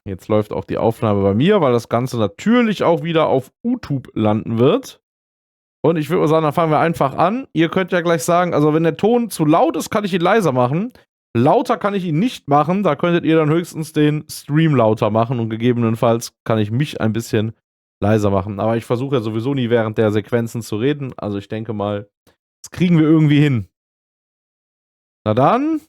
Jetzt läuft auch die Aufnahme bei mir, weil das Ganze natürlich auch wieder auf YouTube landen wird. Und ich würde mal sagen, dann fangen wir einfach an. Ihr könnt ja gleich sagen, also wenn der Ton zu laut ist, kann ich ihn leiser machen. Lauter kann ich ihn nicht machen. Da könntet ihr dann höchstens den Stream lauter machen und gegebenenfalls kann ich mich ein bisschen leiser machen. Aber ich versuche ja sowieso nie während der Sequenzen zu reden. Also ich denke mal, das kriegen wir irgendwie hin. Na dann.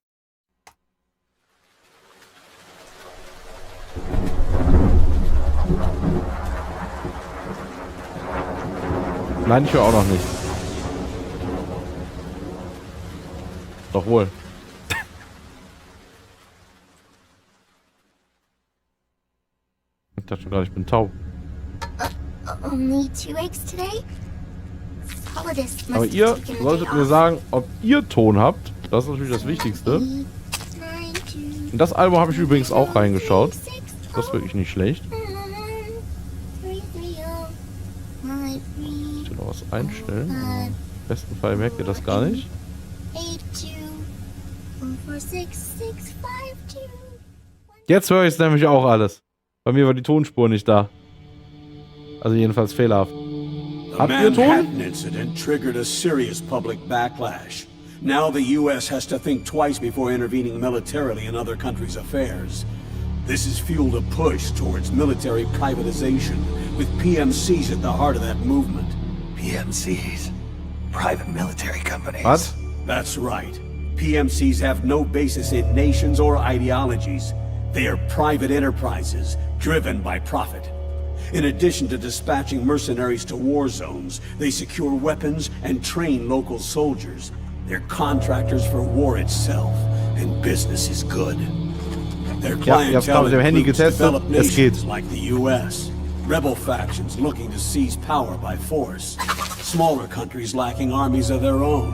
Nein, ich höre auch noch nicht. Doch wohl. Ich dachte schon gerade, ich bin taub. Only 2 eggs today? Aber ihr solltet mir sagen, ob ihr Ton habt. Das ist natürlich das Wichtigste. Und das Album habe ich übrigens auch reingeschaut. Das ist wirklich nicht schlecht. Ich will noch was einstellen. Im besten Fall merkt ihr das gar nicht. Jetzt höre ich es nämlich auch alles. Bei mir war die Tonspur nicht da. Also jedenfalls fehlerhaft. The Manhattan incident triggered a serious public backlash. Now the U.S. has to think twice before intervening militarily in other countries' affairs. This has fueled a push towards military privatization, with PMCs at the heart of that movement. PMCs? Private military companies? What? That's right. PMCs have no basis in nations or ideologies. They are private enterprises, driven by profit. In addition to dispatching mercenaries to war zones, they secure weapons and train local soldiers. They're contractors for war itself, and business is good. Their clientele includes developed nations like the U.S., rebel factions looking to seize power by force, smaller countries lacking armies of their own,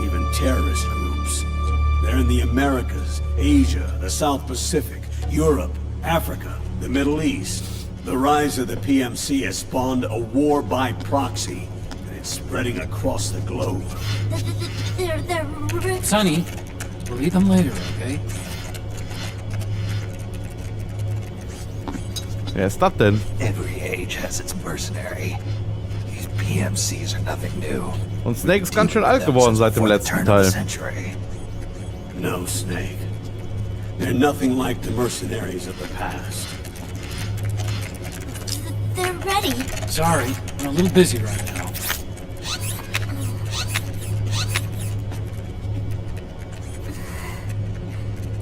even terrorist groups. They're in the Americas, Asia, the South Pacific, Europe, Africa, the Middle East. The rise of the PMC has spawned a war by proxy, and it's spreading across the globe. Sonny, we'll read them later, okay? Wer ist das denn? Every age has its mercenary. These PMCs are nothing new. Und Snake ist ganz schön alt geworden seit dem letzten Teil. No, Snake. They're nothing like the mercenaries of the past. They're ready. Sorry, I'm a little busy right now.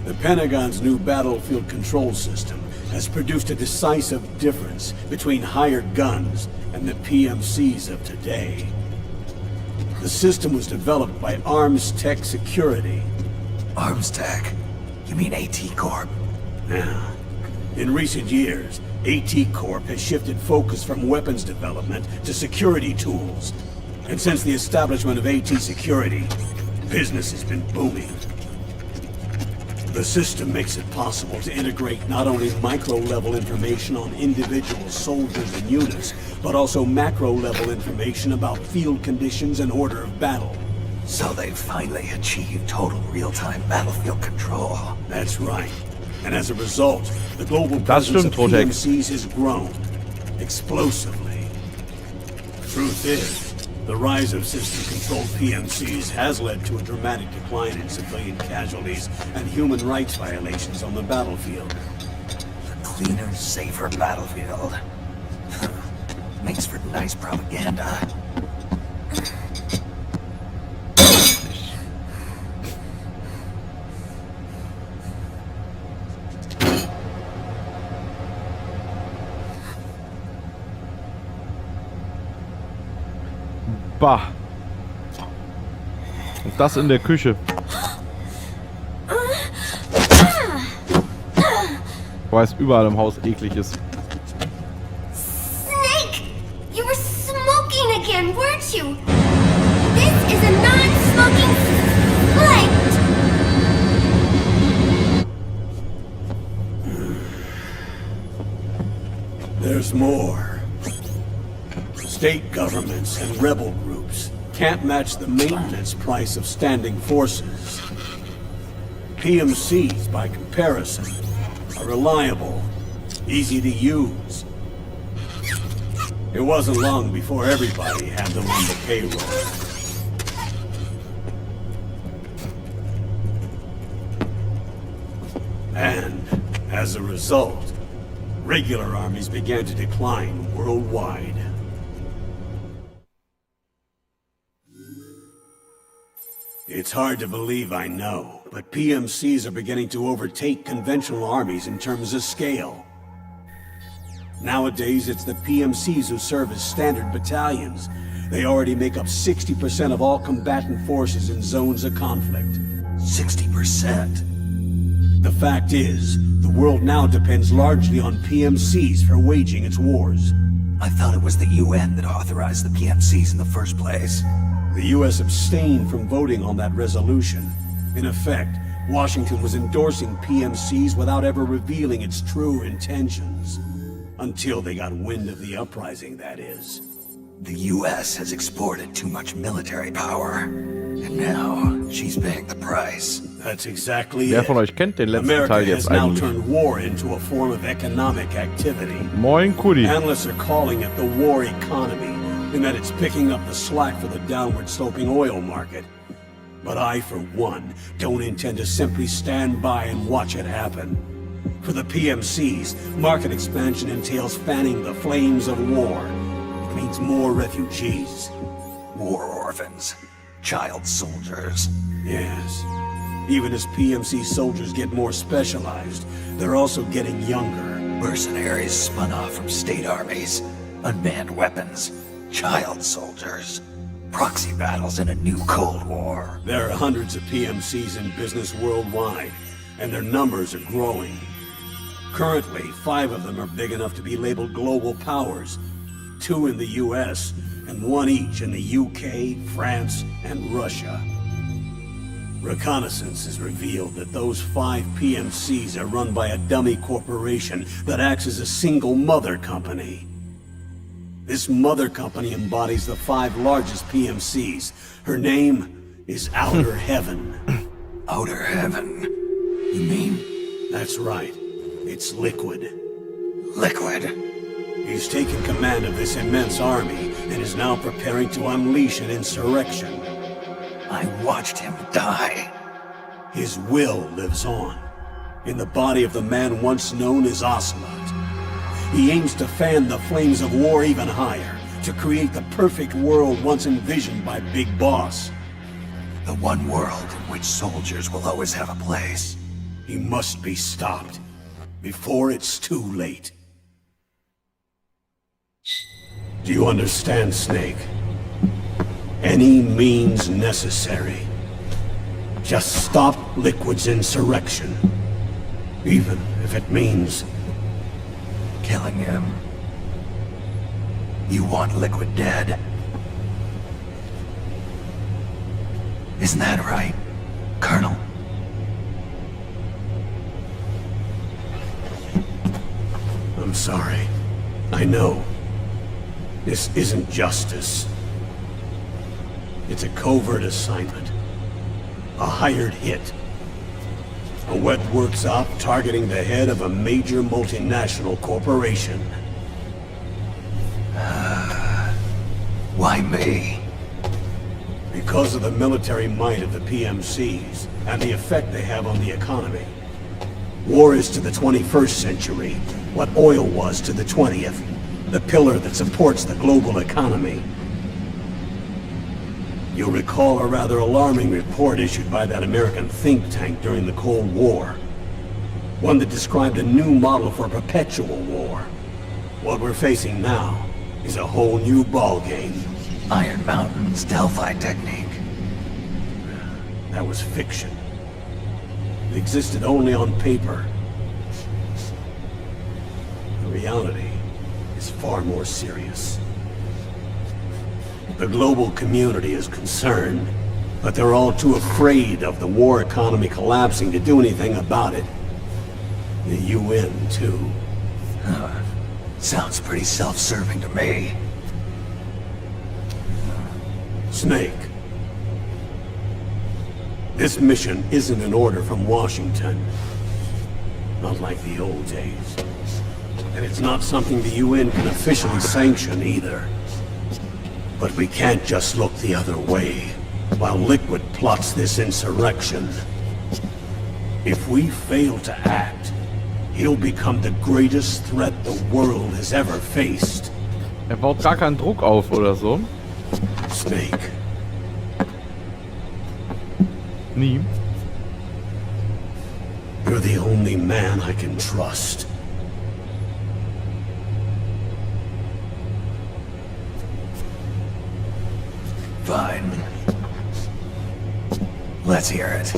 The Pentagon's new battlefield control system has produced a decisive difference between hired guns and the PMCs of today. The system was developed by Arms Tech Security. Arms Tech? You mean AT Corp? Yeah. In recent years, AT Corp has shifted focus from weapons development to security tools. And since the establishment of AT Security, business has been booming. The system makes it possible to integrate not only micro-level information on individual soldiers and units, but also macro-level information about field conditions and order of battle. So they've finally achieved total real-time battlefield control. That's right. And as a result, the global presence of PMCs has grown explosively. Truth is, the rise of system-controlled PMCs has led to a dramatic decline in civilian casualties and human rights violations on the battlefield. A cleaner, safer battlefield. Makes for nice propaganda. Bah. Und das in der Küche. Weil es überall im Haus eklig ist. Snake! You were smoking again, weren't you? This is a non-smoking flight! There's more. State governments and rebel groups can't match the maintenance price of standing forces. PMCs, by comparison, are reliable, easy to use. It wasn't long before everybody had them on the payroll. And, as a result, regular armies began to decline worldwide. It's hard to believe, I know, but PMCs are beginning to overtake conventional armies in terms of scale. Nowadays, it's the PMCs who serve as standard battalions. They already make up 60% of all combatant forces in zones of conflict. 60%? The fact is, the world now depends largely on PMCs for waging its wars. I thought it was the UN that authorized the PMCs in the first place. The US abstained from voting on that resolution. In effect, Washington was endorsing PMCs without ever revealing its true intentions. Until they got wind of the uprising, that is. The US has exported too much military power. And now, she's paying the price. That's exactly Wer it. von euch kennt den letzten America Teil has jetzt now eigentlich? turned war into a form of economic activity. Moin, Kudi. Analysts are calling it the war economy, in that it's picking up the slack for the downward sloping oil market. But I, for one, don't intend to simply stand by and watch it happen. For the PMCs, market expansion entails fanning the flames of war. It means more refugees. War orphans. Child soldiers. Yes. Even as PMC soldiers get more specialized, they're also getting younger. Mercenaries spun off from state armies. Unmanned weapons. Child soldiers. Proxy battles in a new Cold War. There are hundreds of PMCs in business worldwide, and their numbers are growing. Currently, 5 of them are big enough to be labeled global powers. 2 in the US, and 1 each in the UK, France, and Russia. Reconnaissance has revealed that those 5 PMCs are run by a dummy corporation that acts as a single mother company. This mother company embodies the 5 largest PMCs. Her name is Outer Heaven. Outer Heaven? You mean? That's right. It's Liquid. Liquid? He's taken command of this immense army and is now preparing to unleash an insurrection. I watched him die. His will lives on, in the body of the man once known as Ocelot. He aims to fan the flames of war even higher, to create the perfect world once envisioned by Big Boss. The one world in which soldiers will always have a place. He must be stopped, before it's too late. Do you understand, Snake? Any means necessary. Just stop Liquid's insurrection. Even if it means Killing him. You want Liquid dead? Isn't that right, Colonel? I'm sorry. I know. This isn't justice. It's a covert assignment. A hired hit. A wet works op targeting the head of a major multinational corporation. Why me? Because of the military might of the PMCs and the effect they have on the economy. War is to the 21st century what oil was to the 20th, the pillar that supports the global economy. You'll recall a rather alarming report issued by that American think tank during the Cold War. One that described a new model for perpetual war. What we're facing now is a whole new ballgame. Iron Mountain's Delphi technique. That was fiction. It existed only on paper. The reality is far more serious. The global community is concerned, but they're all too afraid of the war economy collapsing to do anything about it. The UN, too. Sounds pretty self-serving to me. Snake. This mission isn't an order from Washington. Not like the old days. And it's not something the UN can officially sanction either. But we can't just look the other way while Liquid plots this insurrection. If we fail to act, he'll become the greatest threat the world has ever faced. Baut gar keinen Druck auf oder so. Snake. Nie. You're the only man I can trust. Fine. Let's hear it.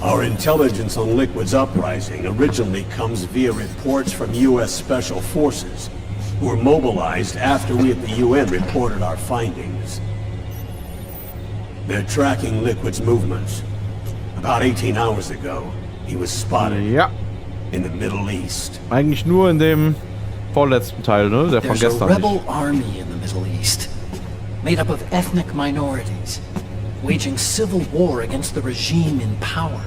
Our intelligence on Liquid's uprising originally comes via reports from U.S. Special Forces, who were mobilized after we at the UN reported our findings. They're tracking Liquid's movements. About 18 hours ago, he was spotted Ja. in the Middle East. Eigentlich nur in dem vorletzten Teil, ne? Der von There's a gestern rebel nicht. army in the Middle East, made up of ethnic minorities, waging civil war against the regime in power.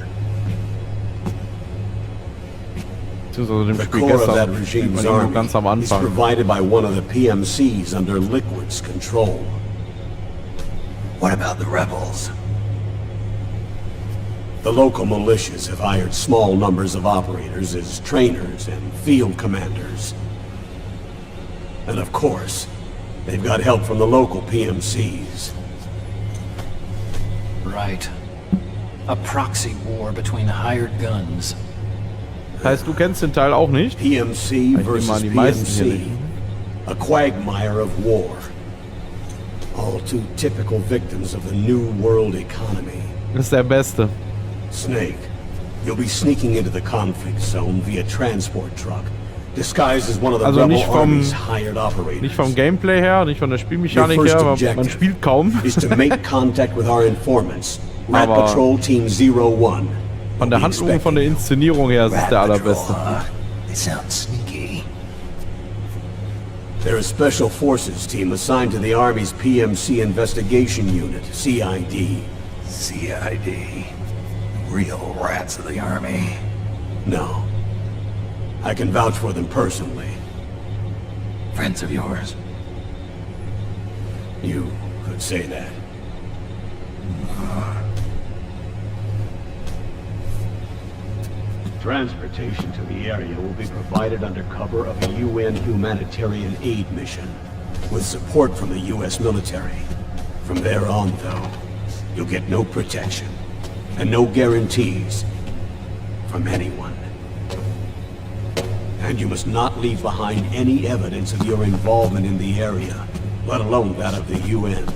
Beziehungsweise dem The Spiel core of that gestern. regime's Irgendwo army ganz am is Anfang. provided by one of the PMCs under Liquid's control. What about the rebels? The local militias have hired small numbers of operators as trainers and field commanders. And of course, they've got help from the local PMCs. Right. A proxy war between hired guns. Heißt, du kennst den Teil auch nicht? PMC Ich nehme versus an, die meisten hier PMC. nicht. A quagmire of war. All too typical victims of the new world economy. Das ist der Beste. Snake, you'll be sneaking into the conflict zone via transport truck, disguised as one of the Also rebel nicht vom- army's hired operators. Nicht vom Gameplay her, nicht von der Your Spielmechanik first her, aber man objective spielt kaum. is to make contact with our informants, Rat Aber Patrol Team 01. Von der Handlung, von der Inszenierung her ist es der allerbeste. They sound sneaky. They're a special forces team assigned to the Army's PMC investigation unit, CID. CID. Real rats of the army. No. I can vouch for them personally. Friends of yours. You could say that. Transportation to the area will be provided under cover of a UN humanitarian aid mission, with support from the US military. From there on, though, you'll get no protection, and no guarantees from anyone. And you must not leave behind any evidence of your involvement in the area, let alone that of the UN.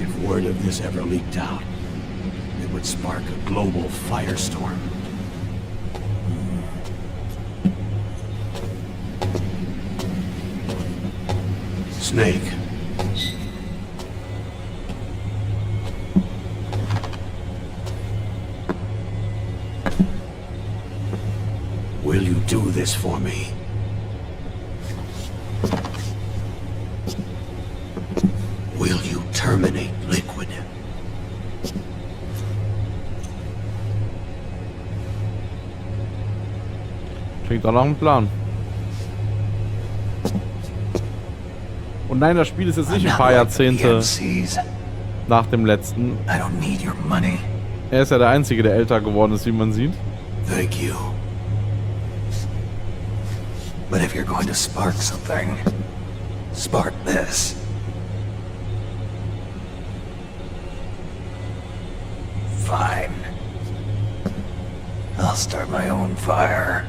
If word of this ever leaked out, it would spark a global firestorm. Snake. Will you do this for me? Will you terminate Liquid? Klingt doch nach einem Plan. Und nein, das Spiel ist jetzt nicht ein paar Jahrzehnte PMCs. nach dem letzten. I don't need your money. Er ist ja der Einzige, der älter geworden ist, wie man sieht. Thank you. But if you're going to spark something, spark this. Fine. I'll start my own fire.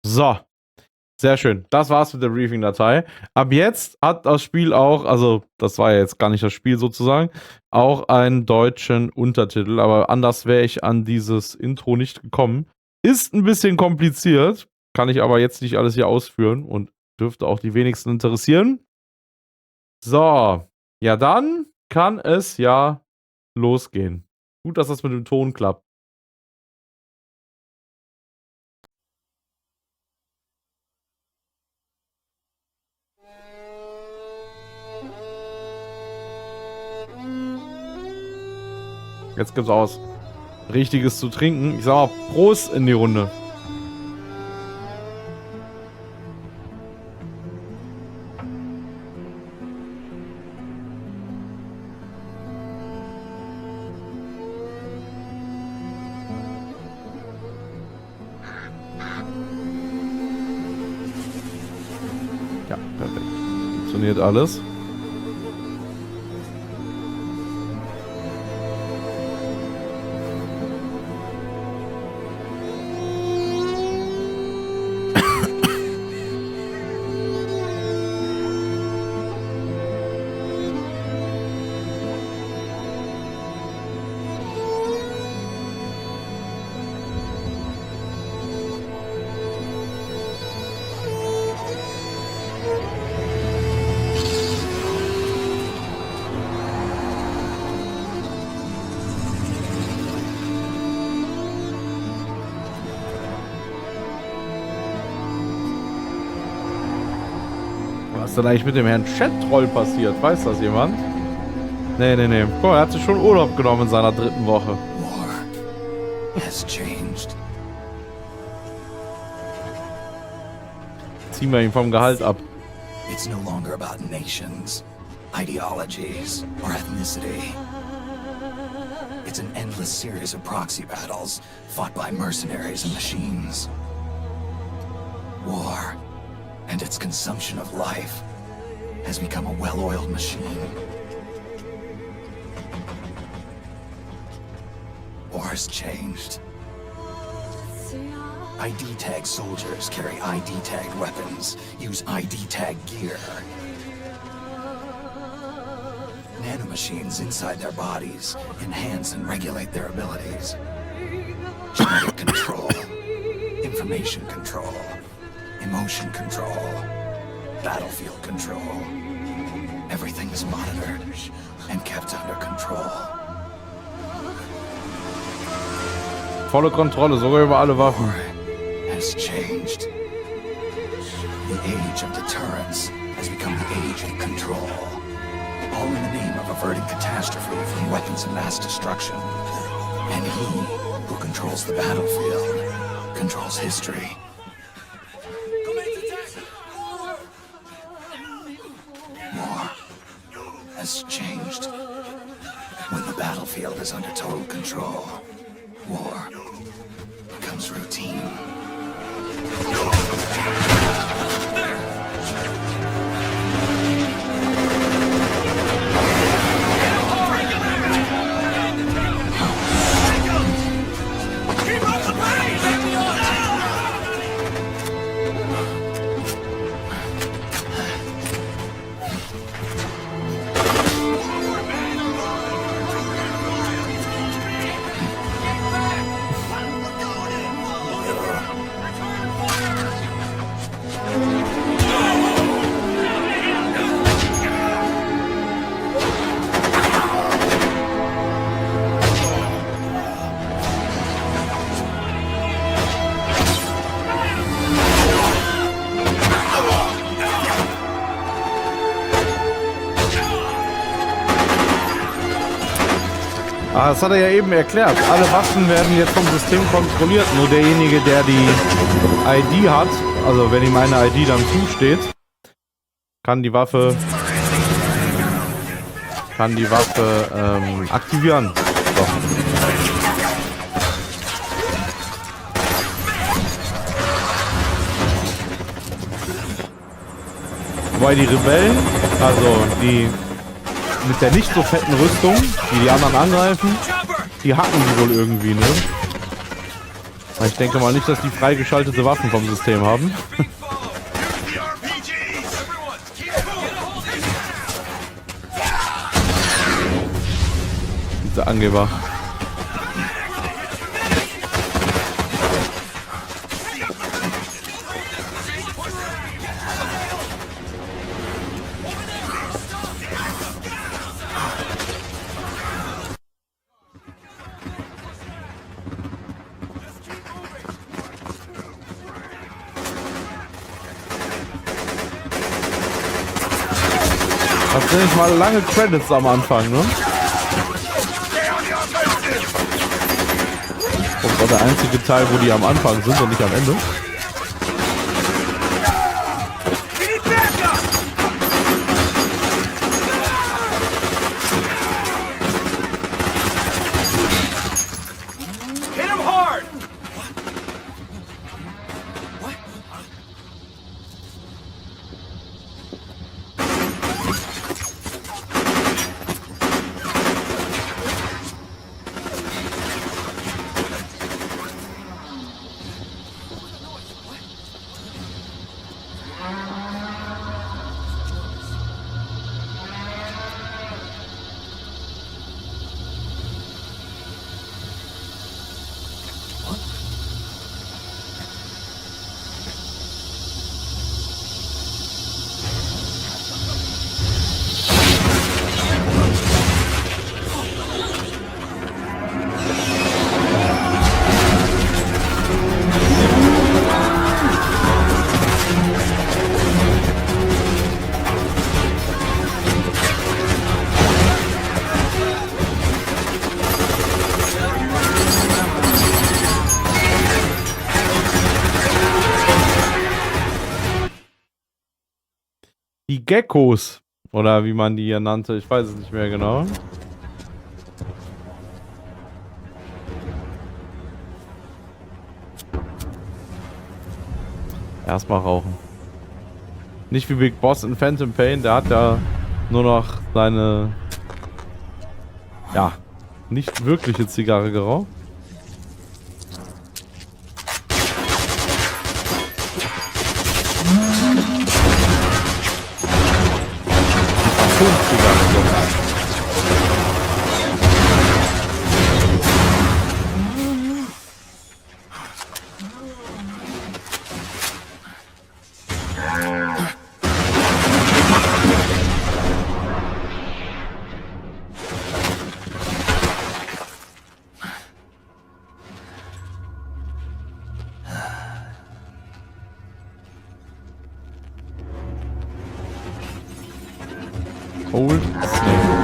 So. Sehr schön. Das war's mit der Briefing-Datei. Ab jetzt hat das Spiel auch, also das war ja jetzt gar nicht das Spiel sozusagen, auch einen deutschen Untertitel. Aber anders wäre ich an dieses Intro nicht gekommen. Ist ein bisschen kompliziert, kann ich aber jetzt nicht alles hier ausführen. Und Dürfte auch die wenigsten interessieren. So, ja dann kann es ja losgehen. Gut, dass das mit dem Ton klappt. Jetzt gibt's aus Richtiges zu trinken. Ich sag mal Prost in die Runde. Ja, perfekt. Funktioniert alles. Was ist denn eigentlich mit dem Herrn Chat-Troll passiert? Weiß das jemand? Nee. Guck mal, er hat sich schon Urlaub genommen in seiner 3. Woche. War has changed. Ziehen wir ihn vom Gehalt ab. It's no longer about nations, ideologies, or ethnicity. It's an endless series of proxy battles fought by mercenaries and machines. War and its consumption of life has become a well-oiled machine. War has changed. ID tag soldiers carry ID tagged weapons, use ID tag gear. Nanomachines inside their bodies enhance and regulate their abilities. Genetic control, information control, emotion control, battlefield control. Everything is monitored and kept under control. Volle Kontrolle, sogar über alle Waffen. Has changed. The age of deterrence has become the age of control. All in the name of averting catastrophe from weapons of mass destruction. And he who controls the battlefield controls history. War has changed. When the battlefield is under total control, war becomes routine. Ah, das hat er ja eben erklärt. Alle Waffen werden jetzt vom System kontrolliert. Nur derjenige, der die ID hat, also wenn ihm eine ID dann zusteht, kann die Waffe aktivieren. So. Wobei die Rebellen, also die mit der nicht so fetten Rüstung, die anderen angreifen, die hacken sie wohl irgendwie, ne? Ich denke mal nicht, dass die freigeschaltete Waffen vom System haben. Diese Angeber. Das sind nicht mal lange Credits am Anfang, ne? Das war der einzige Teil, wo die am Anfang sind und nicht am Ende. Die Geckos. Oder wie man die hier nannte. Ich weiß es nicht mehr genau. Erstmal rauchen. Nicht wie Big Boss in Phantom Pain. Der hat ja nur noch seine... Ja, nicht wirkliche Zigarre geraucht. Old Snake.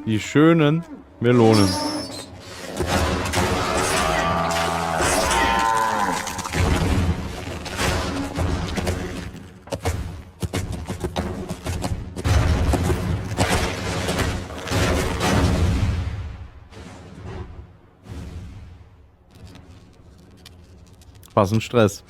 Die schönen Melonen. Was ein Stress.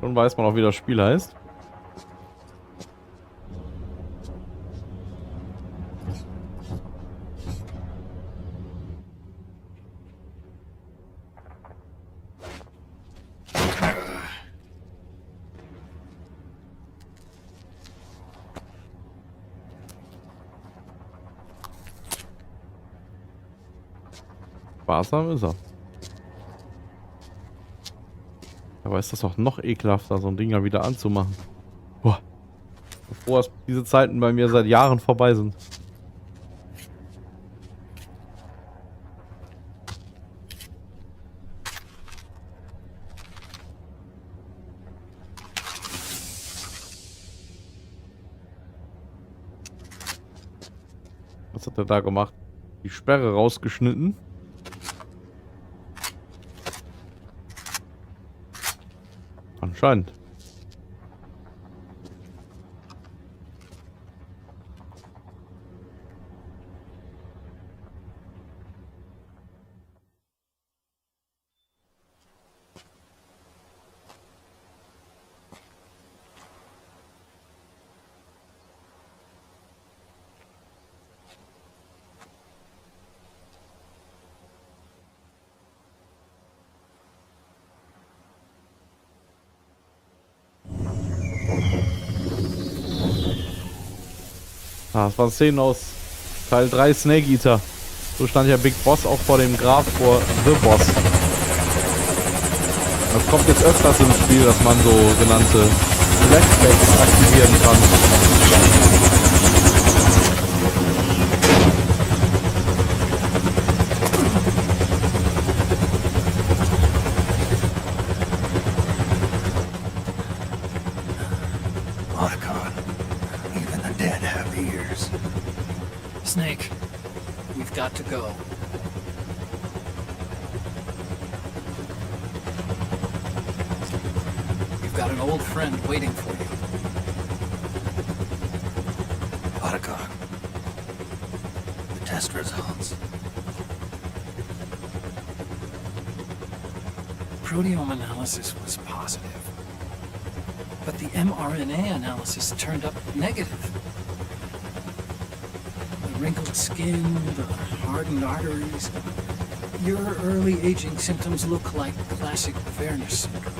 Schon weiß man auch, wie das Spiel heißt. Sparsam ist er. Aber ist das doch noch ekelhafter, so ein Ding ja wieder anzumachen. Boah. Bevor diese Zeiten bei mir seit Jahren vorbei sind. Was hat er da gemacht? Die Sperre rausgeschnitten. Anscheinend. Ah, das waren Szenen aus Teil 3 Snake Eater. So stand ja Big Boss auch vor dem Grab vor The Boss. Das kommt jetzt öfters im Spiel, dass man so genannte Flashbacks aktivieren kann. Snake, we've got to go. You've got an old friend waiting for you. Otacon. The test results. Proteome analysis was positive, but the mRNA analysis turned up negative. The wrinkled skin, the hardened arteries. Your early aging symptoms look like classic Werner syndrome.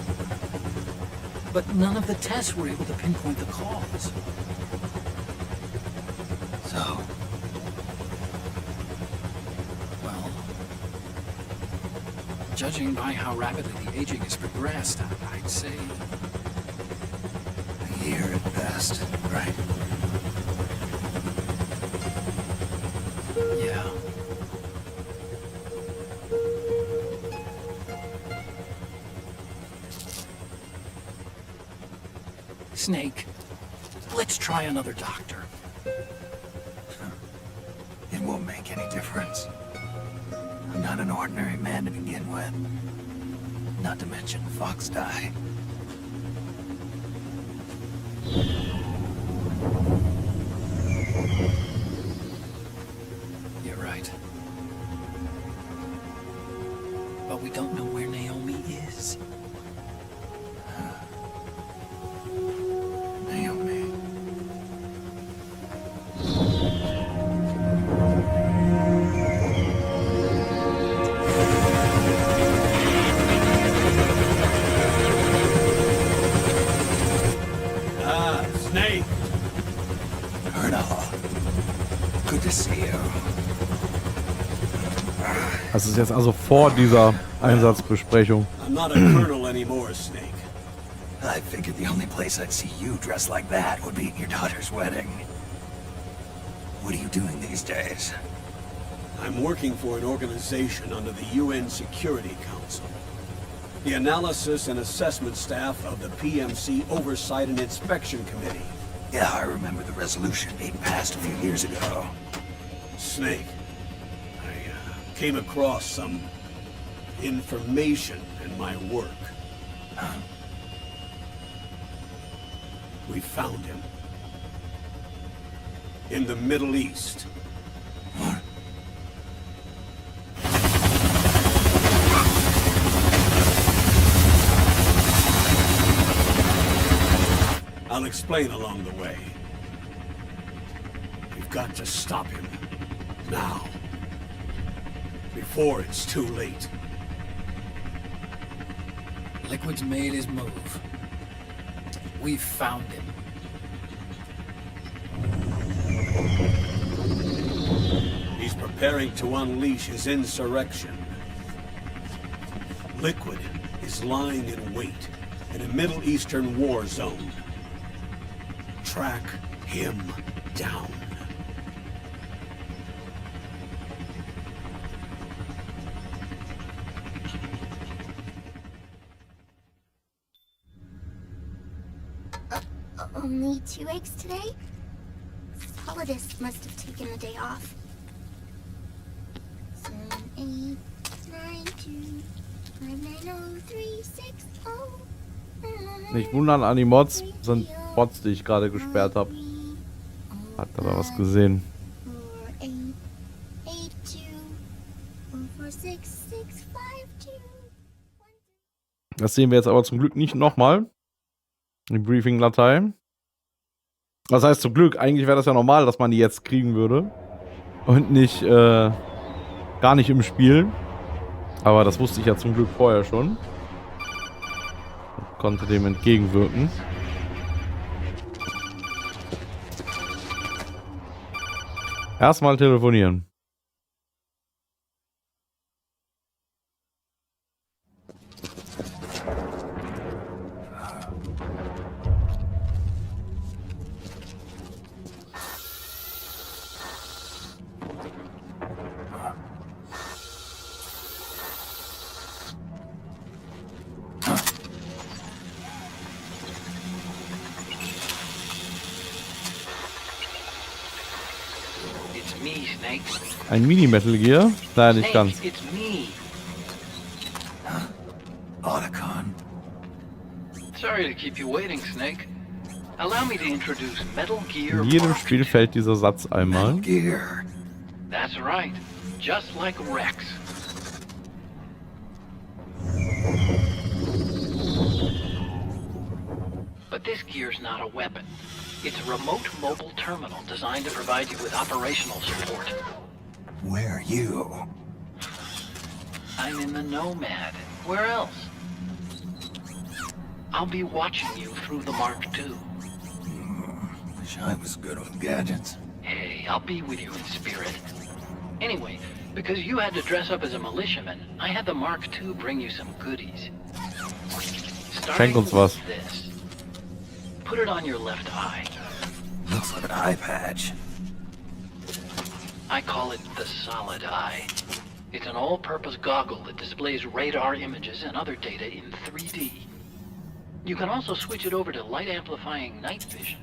But none of the tests were able to pinpoint the cause. So, Well, judging by how rapidly the aging has progressed, I'd say a year at best, right? yeah. Snake, let's try another doctor. It won't make any difference. I'm not an ordinary man to begin with. Not to mention Fox die. You're right. But we don't know where Naomi is. Naomi. Snake! Colonel. Good to see you. Das ist jetzt also vor dieser Einsatzbesprechung. I'm not a colonel anymore, Snake. I figured the only place I'd see you dressed like that would be at your daughter's wedding. What are you doing these days? I'm working for an organization under the UN Security Council. The Analysis and Assessment Staff of the PMC Oversight and Inspection Committee. Yeah, I remember the resolution being passed a few years ago. Snake, I came across some information in my work. We found him. In the Middle East. What? I'll explain along the way. We've got to stop him. Now. Before it's too late. Liquid's made his move. We've found him. He's preparing to unleash his insurrection. Liquid is lying in wait in a Middle Eastern war zone. Track him down. Only 2 eggs today? Holidays must have taken the day off. 7, 8, 9, 2, 5, 9, 0, 3, 6, 0. Nicht wundern, an die Mods sind Bots, die ich gerade gesperrt habe. Hat er da was gesehen? 4, 8, 8, 2, 4, 6, 6, 5, 2, 1. Das sehen wir jetzt aber zum Glück nicht nochmal. Die Briefing-Datei. Was heißt zum Glück? Eigentlich wäre das ja normal, dass man die jetzt kriegen würde. Und nicht, gar nicht im Spiel. Aber das wusste ich ja zum Glück vorher schon. Und konnte dem entgegenwirken. Erstmal telefonieren. Ein Mini-Metal Gear? Nein, nicht ganz. Otacon. Sorry to keep you waiting, Snake. Allow me to introduce Metal Gear. In jedem Spiel fällt dieser Satz einmal. Metal Gear. That's right. Just like Rex. But this gear's not a weapon. It's a remote mobile terminal designed to provide you with operational support. Where are you? I'm in the Nomad. Where else? I'll be watching you through the Mark II. Wish I was good with gadgets. Hey, I'll be with you in spirit. Anyway, because you had to dress up as a militiaman, I had the Mark II bring you some goodies. Schenk uns was. This. Put it on your left eye. Looks like an eye patch. I call it the Solid Eye. It's an all-purpose goggle that displays radar images and other data in 3D. You can also switch it over to light-amplifying night vision.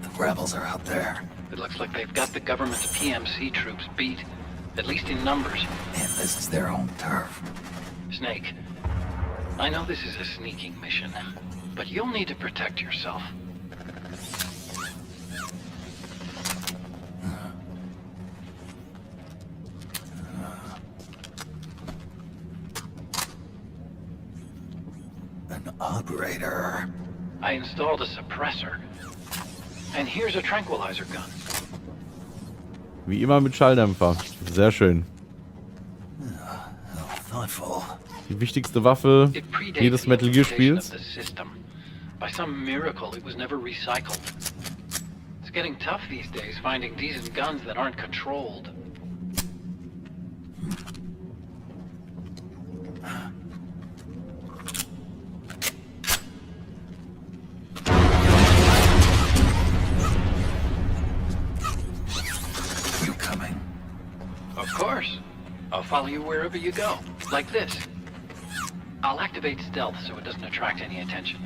The rebels are out there. It looks like they've got the government's PMC troops beat, at least in numbers. And this is their own turf. Snake, I know this is a sneaking mission, but you'll need to protect yourself. An operator. I installed a suppressor. And here's a tranquilizer gun. Wie immer mit Schalldämpfer. Sehr schön. Thoughtful. Die wichtigste Waffe It predates jedes the Metal Gear implementation of Spiels. the system. By some miracle, it was never recycled. It's getting tough these days finding decent guns that aren't controlled. You coming? Of course. I'll follow you wherever you go. Like this. I'll activate stealth so it doesn't attract any attention.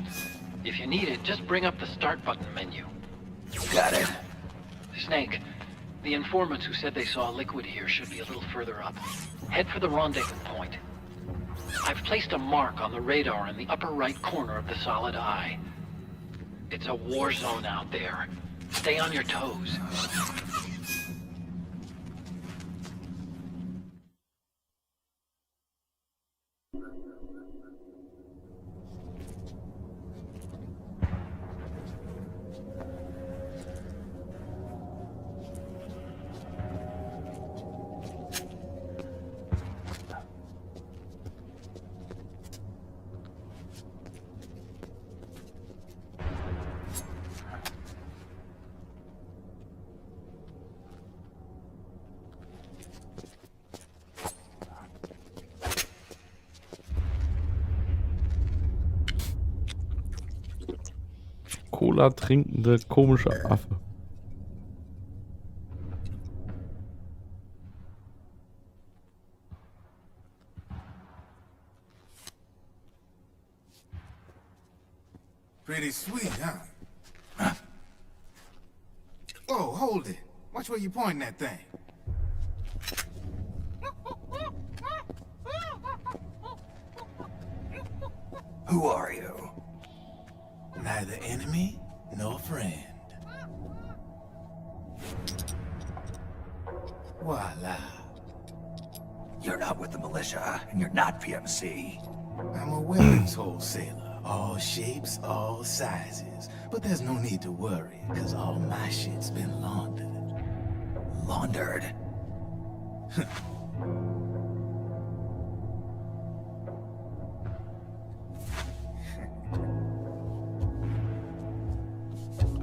If you need it, just bring up the start button menu. Got it. Snake, the informants who said they saw Liquid here should be a little further up. Head for the rendezvous point. I've placed a mark on the radar in the upper right corner of the Solid Eye. It's a war zone out there. Stay on your toes. Cola trinkende komische Affe. Pretty sweet, huh? Oh, hold it. Watch where you pointing that thing. Who are you? Neither enemy nor friend. Voila. You're not with the militia, and you're not PMC. I'm a weapons wholesaler. All shapes, all sizes. But there's no need to worry, because all my shit's been laundered. Laundered?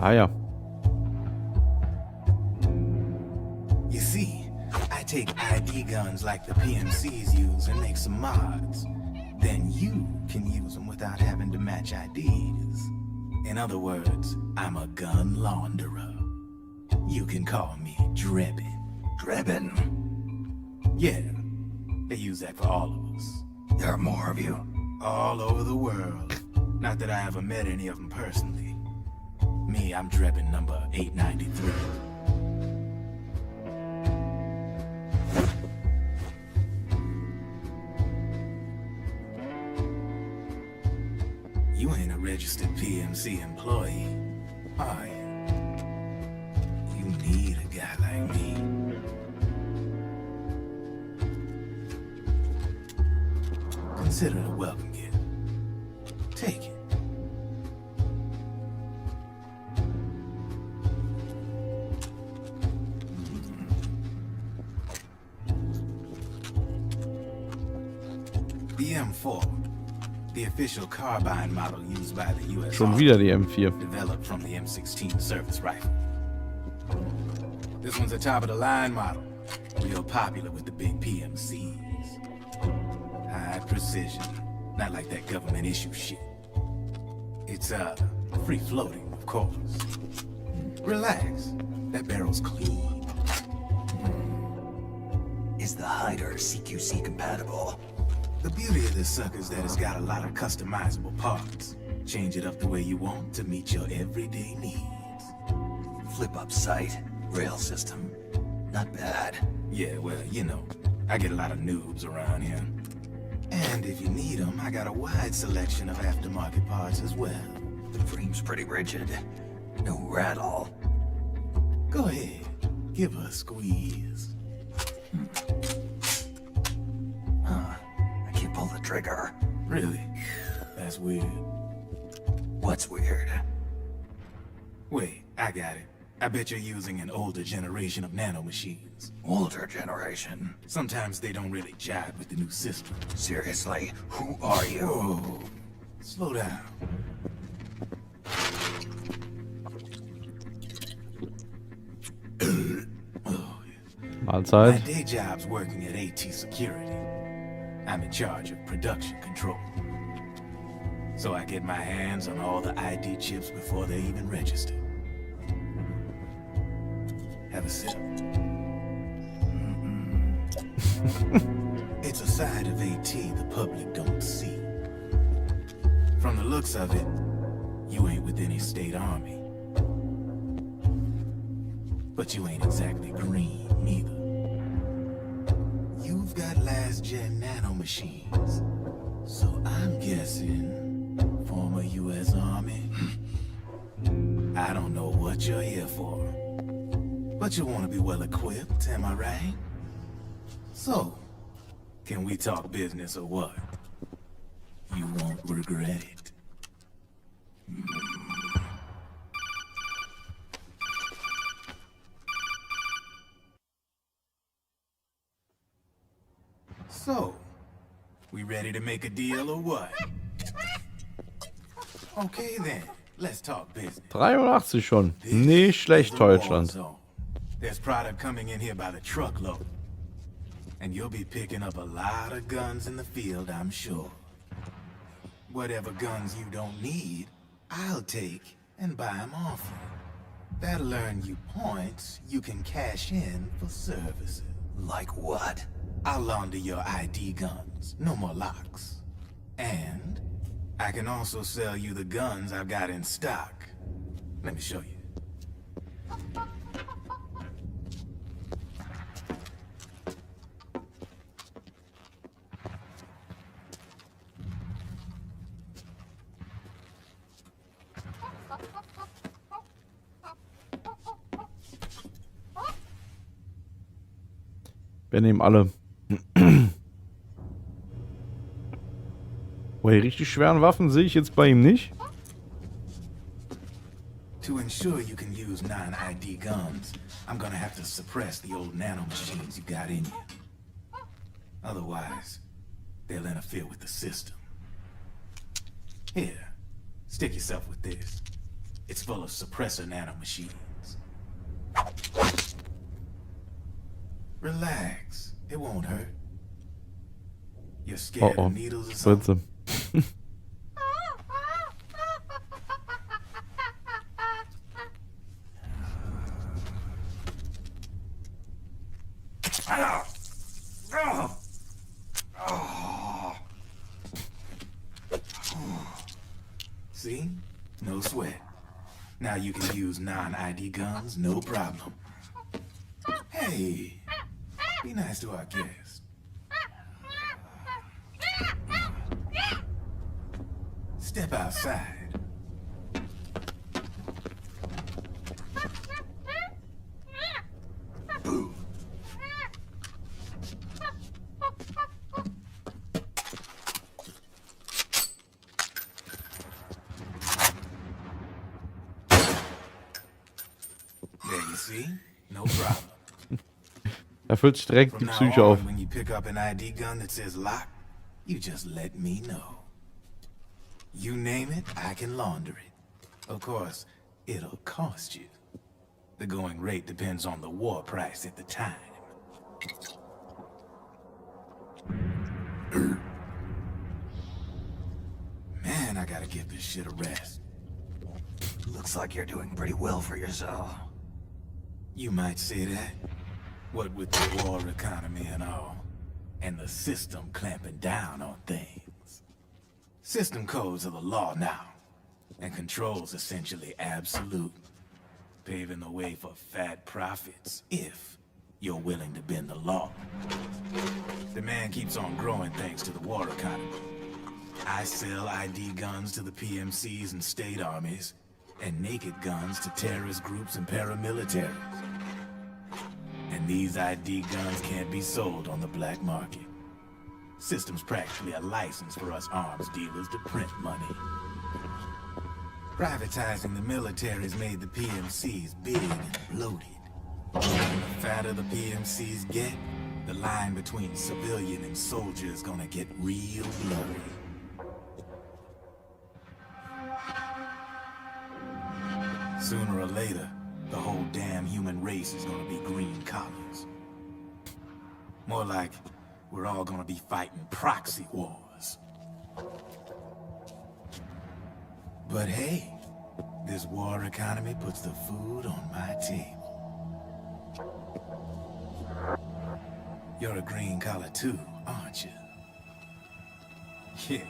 Ah ja. You see, I take ID guns like the PMCs use and make some mods. Then you can use them without having to match IDs. In other words, I'm a gun launderer. You can call me Drebin. Drebin? Yeah, they use that for all of us. There are more of you. All over the world. Not that I ever met any of them personally. Me, I'm Drebin number 893. You ain't a registered PMC employee, are you? You need a guy like me. Consider it a welcome gift. Take it. The M4, the official carbine model used by the U.S. Schon Army, wieder die M4. developed from the M16 service rifle. This one's a top-of-the-line model, real popular with the big PMCs. High precision, not like that government issue shit. It's free-floating, of course. Relax, that barrel's clean. Is the hider CQC compatible? The beauty of this sucker is that it's got a lot of customizable parts. Change it up the way you want to meet your everyday needs. Flip-up sight, rail system. Not bad. Yeah, well, you know, I get a lot of noobs around here. And if you need them, I got a wide selection of aftermarket parts as well. The frame's pretty rigid. No rattle. Go ahead, give her a squeeze. I can't pull the trigger. Really? That's weird. What's weird? Wait, I got it. I bet you're using an older generation of nanomachines. Older generation. Sometimes they don't really jive with the new system. Seriously, who are you? Whoa, slow down. My Mahlzeit. day job's working at AT Security. I'm in charge of production control. So I get my hands on all the ID chips before they even register. Have a sip. It's a side of AT the public don't see. From the looks of it, you ain't with any state army. But you ain't exactly green, neither. You've got last-gen nanomachines. So I'm guessing, former U.S. Army. I don't know what you're here for. But you want to be well-equipped, am I right? So, can we talk business or what? You won't regret it. So, we ready to make a deal or what? Okay then, let's talk business. 83 schon. Nicht schlecht, Deutschland. There's product coming in here by the truckload. And you'll be picking up a lot of guns in the field, I'm sure. Whatever guns you don't need, I'll take and buy them off you. That'll earn you points you can cash in for services. Like what? I'll launder your ID guns. No more locks. And I can also sell you the guns I've got in stock. Let me show you. Wir nehmen alle. Oh, die richtig schweren Waffen sehe ich jetzt bei ihm nicht. To ensure you can use non-ID guns, I'm gonna have to suppress the old nanomachines you got in you. Otherwise, they'll interfere with the system. Here, stick yourself with this. It's full of suppressor nanomachines. Relax, it won't hurt. You're scared of needles or something? Spritze. See? No sweat. Now you can use non-ID guns, no problem. Hey, be nice to our guest. Step outside. Boo. There you see? No problem. Da füllt sich direkt die From Psyche now auf. on, when you pick up an ID gun that says lock, you just let me know. You name it, I can launder it. Of course, it'll cost you. The going rate depends on the war price at the time. Man, I gotta give this shit a rest. Looks like you're doing pretty well for yourself. You might say that. What with the war economy and all, and the system clamping down on things. System codes are the law now, and control's essentially absolute, paving the way for fat profits if you're willing to bend the law. Demand keeps on growing thanks to the war economy. I sell ID guns to the PMCs and state armies, and naked guns to terrorist groups and paramilitaries. And these ID guns can't be sold on the black market. System's practically a license for us arms dealers to print money. Privatizing the military's made the PMCs big and bloated. And the fatter the PMCs get, the line between civilian and soldier is gonna get real blurry. Sooner or later, the whole damn human race is gonna be green collars. More like we're all gonna be fighting proxy wars. But hey, this war economy puts the food on my table. You're a green collar too, aren't you? Yeah,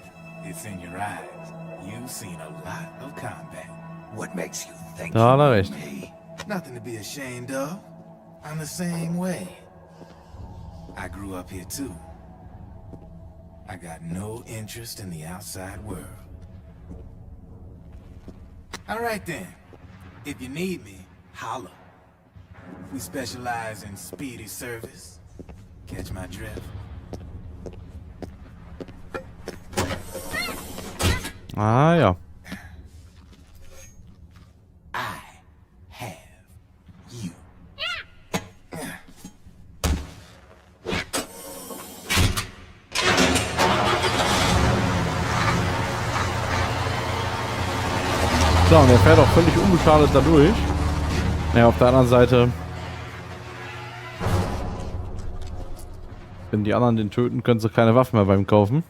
it's in your eyes. You've seen a lot of combat. What makes you think Da hat er you recht. know me? Nothing to be ashamed of. I'm the same way. I grew up here too. I got no interest in the outside world. All right then. If you need me, holler. We specialize in speedy service. Catch my drift? Ah ja. I have you. So, und er fährt auch völlig unbeschadet dadurch. Naja, auf der anderen Seite, wenn die anderen den töten, können sie keine Waffen mehr beim kaufen.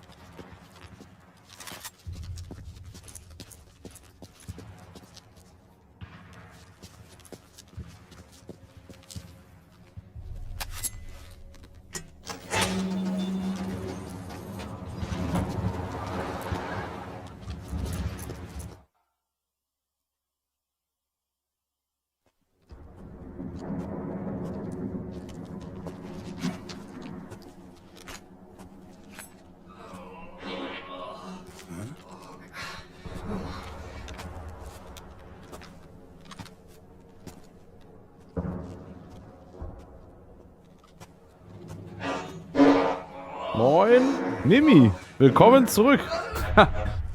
Moin, Mimi. Willkommen zurück.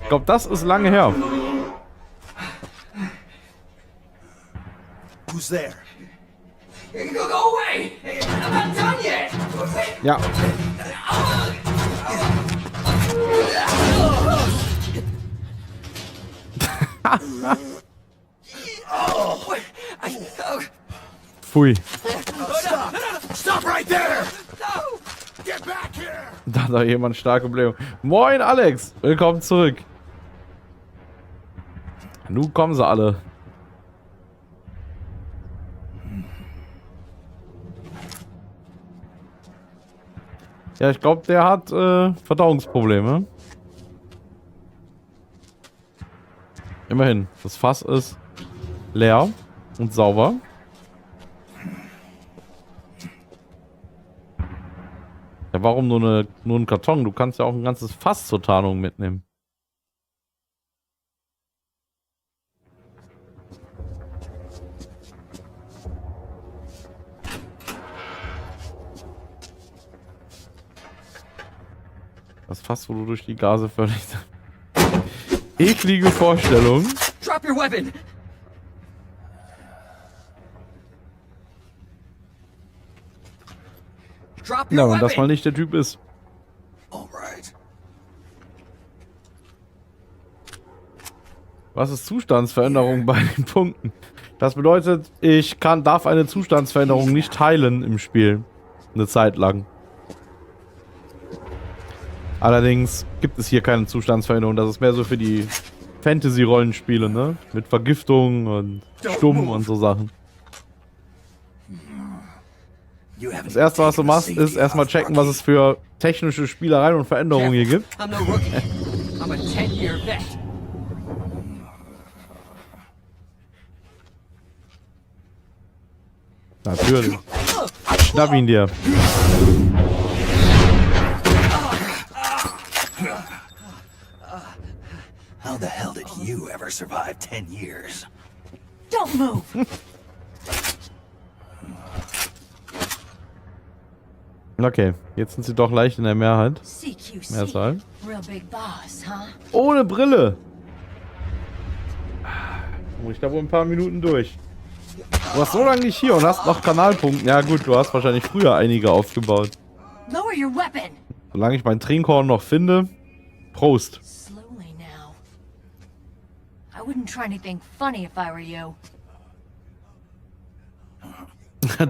Ich glaube, das ist lange her. Who's there? Go away! I'm not done yet! Ja. Pfui. Stop right there! Get back here! Da hat doch jemand starke Probleme. Moin, Alex. Willkommen zurück. Nun kommen sie alle. Ja, ich glaube, der hat Verdauungsprobleme. Immerhin, das Fass ist leer und sauber. Ja, warum nur ein Karton? Du kannst ja auch ein ganzes Fass zur Tarnung mitnehmen. Das Fass, wo du durch die Gase völlig... Eklige Vorstellung. Drop your weapon! Drop Ja, your wenn das weapon! mal nicht der Typ ist. Alright. Was ist Zustandsveränderung bei den Punkten? Das bedeutet, ich darf eine Zustandsveränderung nicht teilen im Spiel. Eine Zeit lang. Allerdings gibt es hier keine Zustandsveränderung. Das ist mehr so für die Fantasy-Rollenspiele, ne? Mit Vergiftung und Stumm und so Sachen. Das erste, was du machst, ist erstmal checken, was es für technische Spielereien und Veränderungen hier gibt. I'm no rookie. I'm a 10-year vet. Natürlich. Schnapp ihn dir. How the hell did you ever survive 10 years? Don't move. Okay, jetzt sind sie doch leicht in der Mehrheit. CQC. Mehrzahl. Real big boss, huh? Ohne Brille. Muss ich da wohl ein paar Minuten durch. Du warst so lange nicht hier und hast noch Kanalpunkte. Ja gut, du hast wahrscheinlich früher einige aufgebaut. Lower your weapon. Solange ich mein Trinkhorn noch finde. Prost. Slowly now. I wouldn't try anything funny if I were you.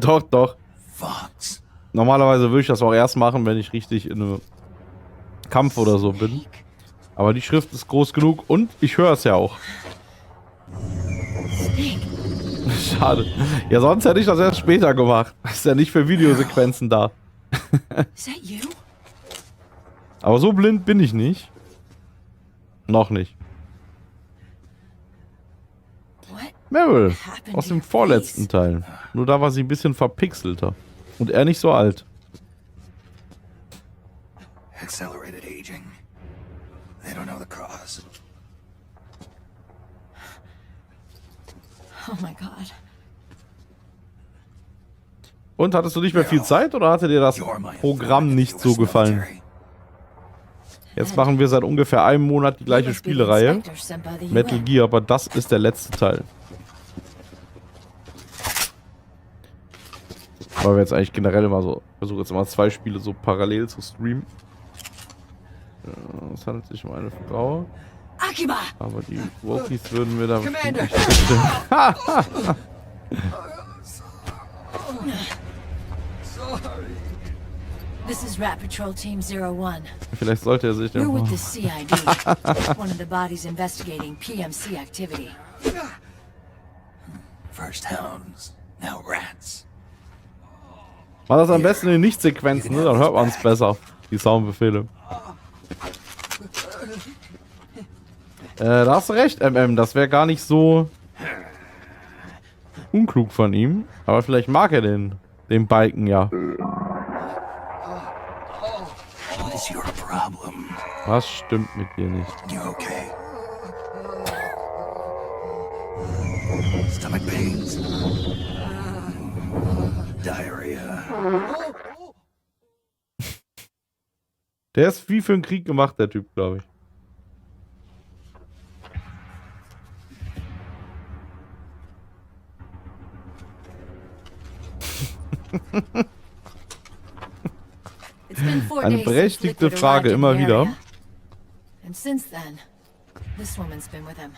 Doch, doch. Fox. Normalerweise würde ich das auch erst machen, wenn ich richtig in einem Kampf oder so bin. Aber die Schrift ist groß genug und ich höre es ja auch. Schade. Ja, sonst hätte ich das erst später gemacht. Das ist ja nicht für Videosequenzen da. Is that you? Aber so blind bin ich nicht. Noch nicht. What? Meryl. happened Aus to dem your vorletzten face? Teil. Nur da war sie ein bisschen verpixelter. Und er nicht so alt. Accelerated aging. They don't know the cause. Oh my god. Und hattest du nicht mehr viel Zeit oder hatte dir das You're my Programm informant, nicht so US gefallen? military. Jetzt machen wir seit ungefähr einem Monat die gleiche Must be the Spielereihe. inspector sent by the Metal UN. Gear, aber das ist der letzte Teil. Weil wir jetzt eigentlich generell immer so, ich versuche jetzt immer 2 Spiele so parallel zu streamen. Es handelt sich um eine Frau, Akiba! aber die Wokies würden wir da bestimmt Commander. nicht zustimmen. This is Rat Patrol Team 01. Vielleicht sollte er sich We're with den... the CID. One of the bodies investigating PMC activity. First hounds, now rats. Mach das am besten in Nicht-Sequenzen, ne? Dann hört man es besser. Die Soundbefehle. Da hast du recht, MM. Das wäre gar nicht so unklug von ihm. Aber vielleicht mag er den Balken ja. What is your problem? Was stimmt mit dir nicht? You okay? Stomach pains. Diarrhea. Der ist wie für einen Krieg gemacht, der Typ, glaube ich. Eine berechtigte Frage immer wieder. And since then, this woman's been with him.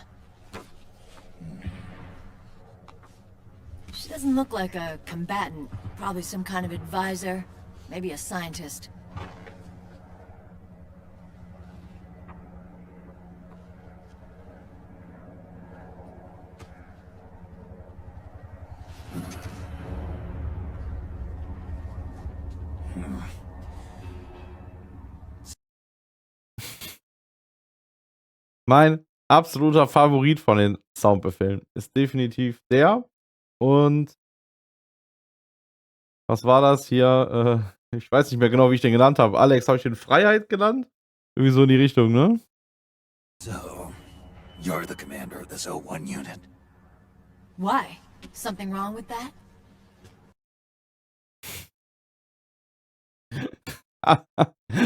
She doesn't look like a combatant. Probably some kind of advisor. Maybe a scientist. Mein absoluter Favorit von den Soundbefehlen ist definitiv der. Und was war das hier? Ich weiß nicht mehr genau, wie ich den genannt habe. Alex, habe ich den Freiheit genannt? Irgendwie so in die Richtung, ne? So, you're the commander of this O1 unit. Why? Something wrong with that?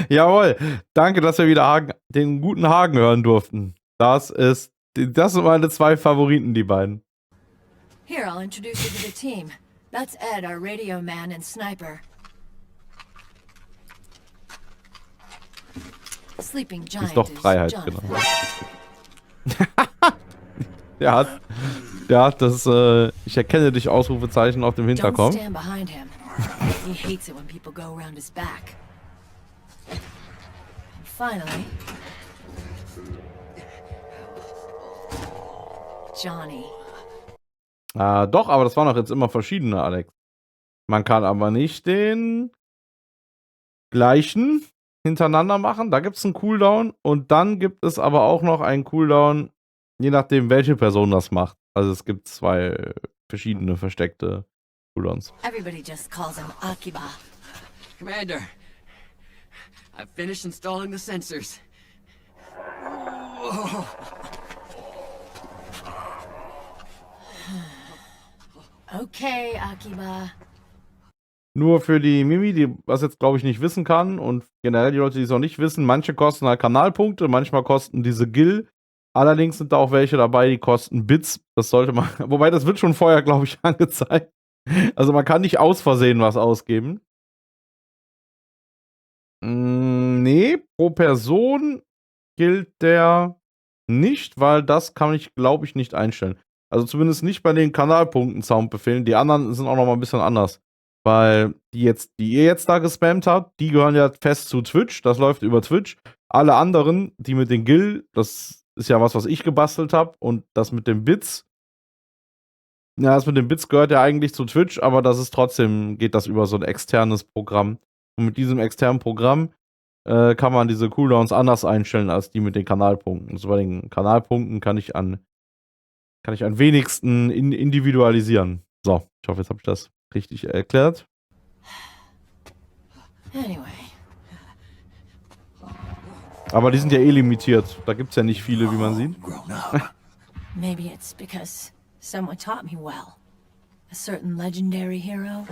Jawohl. Danke, dass wir wieder den guten Hagen hören durften. Das sind meine 2 Favoriten, die beiden. Here, I'll introduce you to the team. That's Ed, our radio man and sniper. Sleeping Giant Ist doch Freiheit, Jonathan. Genau. Der hat das, ich erkenne dich Ausrufezeichen auf dem Don't Hinterkopf. stand behind him. He hates it when people go around his back. And finally, Johnny. Doch, aber das waren doch jetzt immer verschiedene, Alex. Man kann aber nicht den gleichen hintereinander machen. Da gibt es einen Cooldown und dann gibt es aber auch noch einen Cooldown, je nachdem, welche Person das macht. Also es gibt 2 verschiedene versteckte Cooldowns. Everybody just calls him Akiba. Commander, I've finished installing the sensors. Okay, Akiba. Nur für die Mimi, die was jetzt glaube ich nicht wissen kann und generell die Leute, die es noch nicht wissen, manche kosten halt Kanalpunkte, manchmal kosten diese Gil. Allerdings sind da auch welche dabei, die kosten Bits. Das sollte man, wobei das wird schon vorher, glaube ich, angezeigt. Also man kann nicht aus Versehen was ausgeben. Nee, pro Person gilt der nicht, weil das kann ich, glaube ich, nicht einstellen. Also zumindest nicht bei den Kanalpunkten Soundbefehlen. Die anderen sind auch noch mal ein bisschen anders. Weil die ihr jetzt da gespammt habt, die gehören ja fest zu Twitch. Das läuft über Twitch. Alle anderen, die mit den Gil, das ist ja was ich gebastelt habe. Und das mit den Bits, ja, das mit den Bits gehört ja eigentlich zu Twitch, aber das ist trotzdem, geht das über so ein externes Programm. Und mit diesem externen Programm kann man diese Cooldowns anders einstellen als die mit den Kanalpunkten. Also bei den Kanalpunkten kann ich am wenigsten individualisieren. So, ich hoffe, jetzt habe ich das richtig erklärt. Anyway. Aber die sind ja eh limitiert. Da gibt es ja nicht viele, wie man sieht. Maybe it's because someone taught me well. A certain legendary hero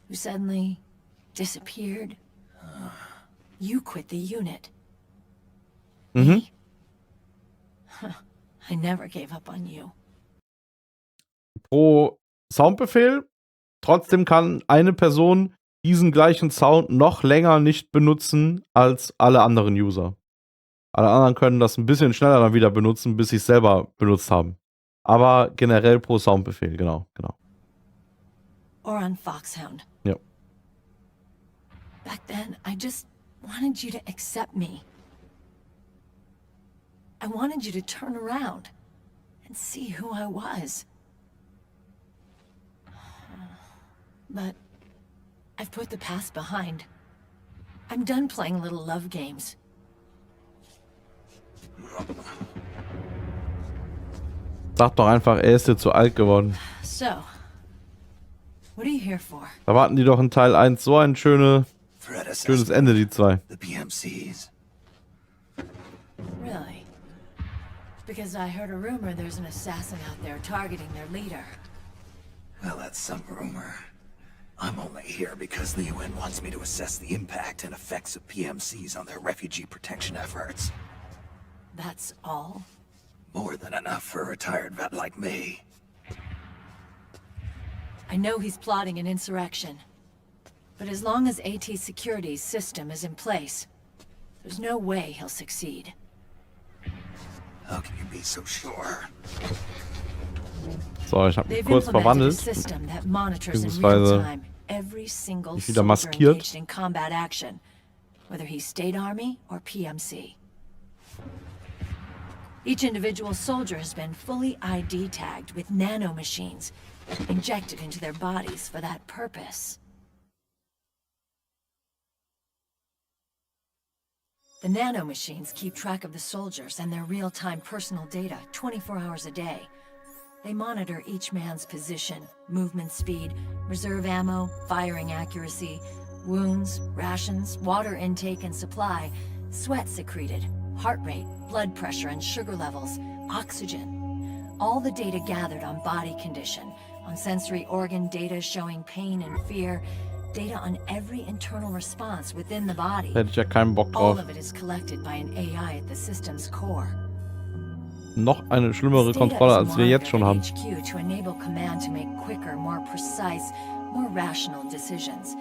who suddenly disappeared. You quit the unit. Mhm. I never gave up on you. Pro Soundbefehl. Trotzdem kann eine Person diesen gleichen Sound noch länger nicht benutzen als alle anderen User. Alle anderen können das ein bisschen schneller dann wieder benutzen, bis sie es selber benutzt haben. Aber generell pro Soundbefehl, genau. Or on Foxhound. Ja. Back then, I just wanted you to accept me. I wanted you to turn around and see who I was. But I've put the past behind. I'm done playing little love games. Sag doch einfach, er ist dir zu alt geworden. So, what are you here for? Da warten die doch in Teil 1 so ein schönes Ende, die 2. The PMCs. Really? Because I heard a rumor there's an assassin out there targeting their leader. Well, that's some rumor. I'm only here because the UN wants me to assess the impact and effects of PMCs on their refugee protection efforts. That's all? More than enough for a retired vet like me. I know he's plotting an insurrection. But as long as AT Security's system is in place, there's no way he'll succeed. How can you be so sure? So, ich habe mich They've kurz implemented a verwandelt. system that monitors in Beziehungsweise real time every single ich wieder soldier maskiert. engaged in combat action, whether he's State Army or PMC. Each individual soldier has been fully ID tagged with nanomachines injected into their bodies for that purpose. The nanomachines keep track of the soldiers and their real-time personal data 24 hours a day. They monitor each man's position, movement speed, reserve ammo, firing accuracy, wounds, rations, water intake and supply, sweat secreted, heart rate, blood pressure and sugar levels, oxygen. All the data gathered on body condition, on sensory organ data showing pain and fear, data on every internal response within the body. Hätte ich ja keinen Bock All drauf. of it is collected by an AI at the system's core. Noch eine schlimmere This data Kontrolle, is als wir jetzt schon haben. monitored at HQ to enable command to make quicker, more precise, more rational decisions.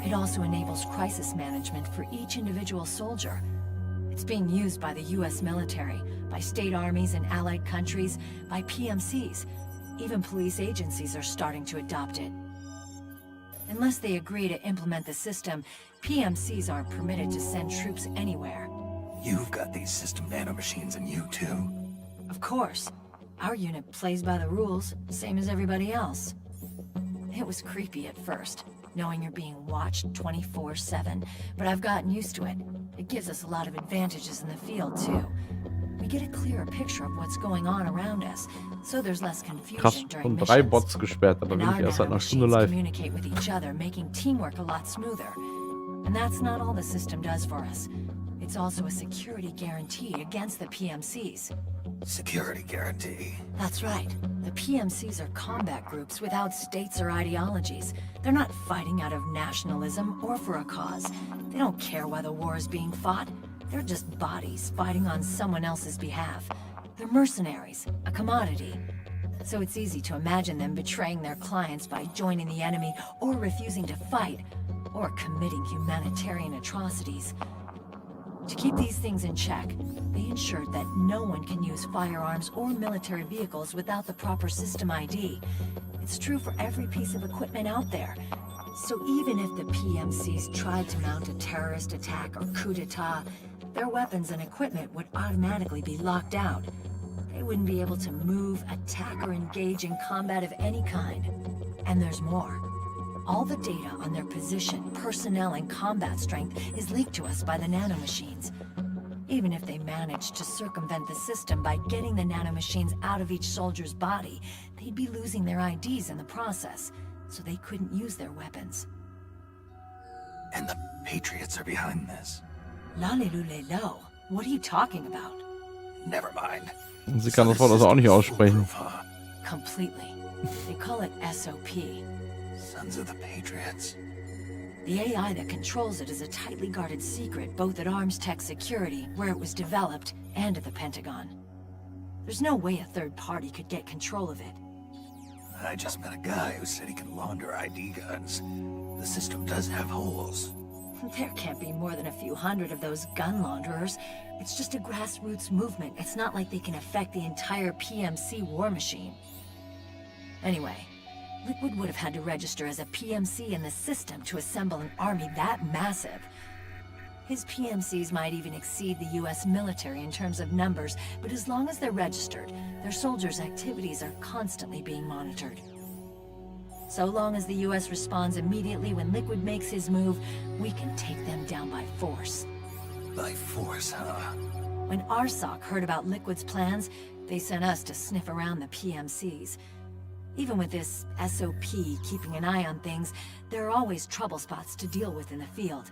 It also enables crisis management for each individual soldier. It's being used by the US military, by state armies in allied countries, by PMCs. Even police agencies are starting to adopt it. Unless they agree to implement the system, PMCs aren't permitted to send troops anywhere. You've got these system nanomachines in you too. Of course. Our unit plays by the rules, same as everybody else. It was creepy at first, knowing you're being watched 24/7, but I've gotten used to it. It gives us a lot of advantages in the field, too. We get a clearer picture of what's going on around us, so there's less Krass, confusion during schon 3 missions. Bots gesperrt, aber And bin our ich erst seit einer Stunde nanomachines live. communicate with each other, making teamwork a lot smoother. And that's not all the system does for us. It's also a security guarantee against the PMCs. Security guarantee. That's right. The PMCs are combat groups without states or ideologies. They're not fighting out of nationalism or for a cause. They don't care why the war is being fought. They're just bodies fighting on someone else's behalf. They're mercenaries, a commodity. So it's easy to imagine them betraying their clients by joining the enemy or refusing to fight, or committing humanitarian atrocities. To keep these things in check, they ensured that no one can use firearms or military vehicles without the proper system ID. It's true for every piece of equipment out there. So even if the PMCs tried to mount a terrorist attack or coup d'etat, their weapons and equipment would automatically be locked out. They wouldn't be able to move, attack, or engage in combat of any kind. And there's more. All the data on their position, personnel, and combat strength is leaked to us by the nanomachines. Even if they managed to circumvent the system by getting the nanomachines out of each soldier's body, they'd be losing their IDs in the process, so they couldn't use their weapons. And the Patriots are behind this. Lalilulelo, what are you talking about? Never mind. Sie kann das Wort also auch nicht aussprechen. Foolproof, huh? Completely. They call it SOP. Sons of the Patriots. The AI that controls it is a tightly guarded secret, both at Arms Tech Security, where it was developed, and at the Pentagon. There's no way a third party could get control of it. I just met a guy who said he can launder ID guns. The system does have holes. There can't be more than a few hundred of those gun launderers. It's just a grassroots movement. It's not like they can affect the entire PMC war machine. Anyway, Liquid would have had to register as a PMC in the system to assemble an army that massive. His PMCs might even exceed the US military in terms of numbers, but as long as they're registered, their soldiers' activities are constantly being monitored. So long as the US responds immediately when Liquid makes his move, we can take them down by force. By force, huh? When RSOC heard about Liquid's plans, they sent us to sniff around the PMCs. Even with this SOP keeping an eye on things, there are always trouble spots to deal with in the field.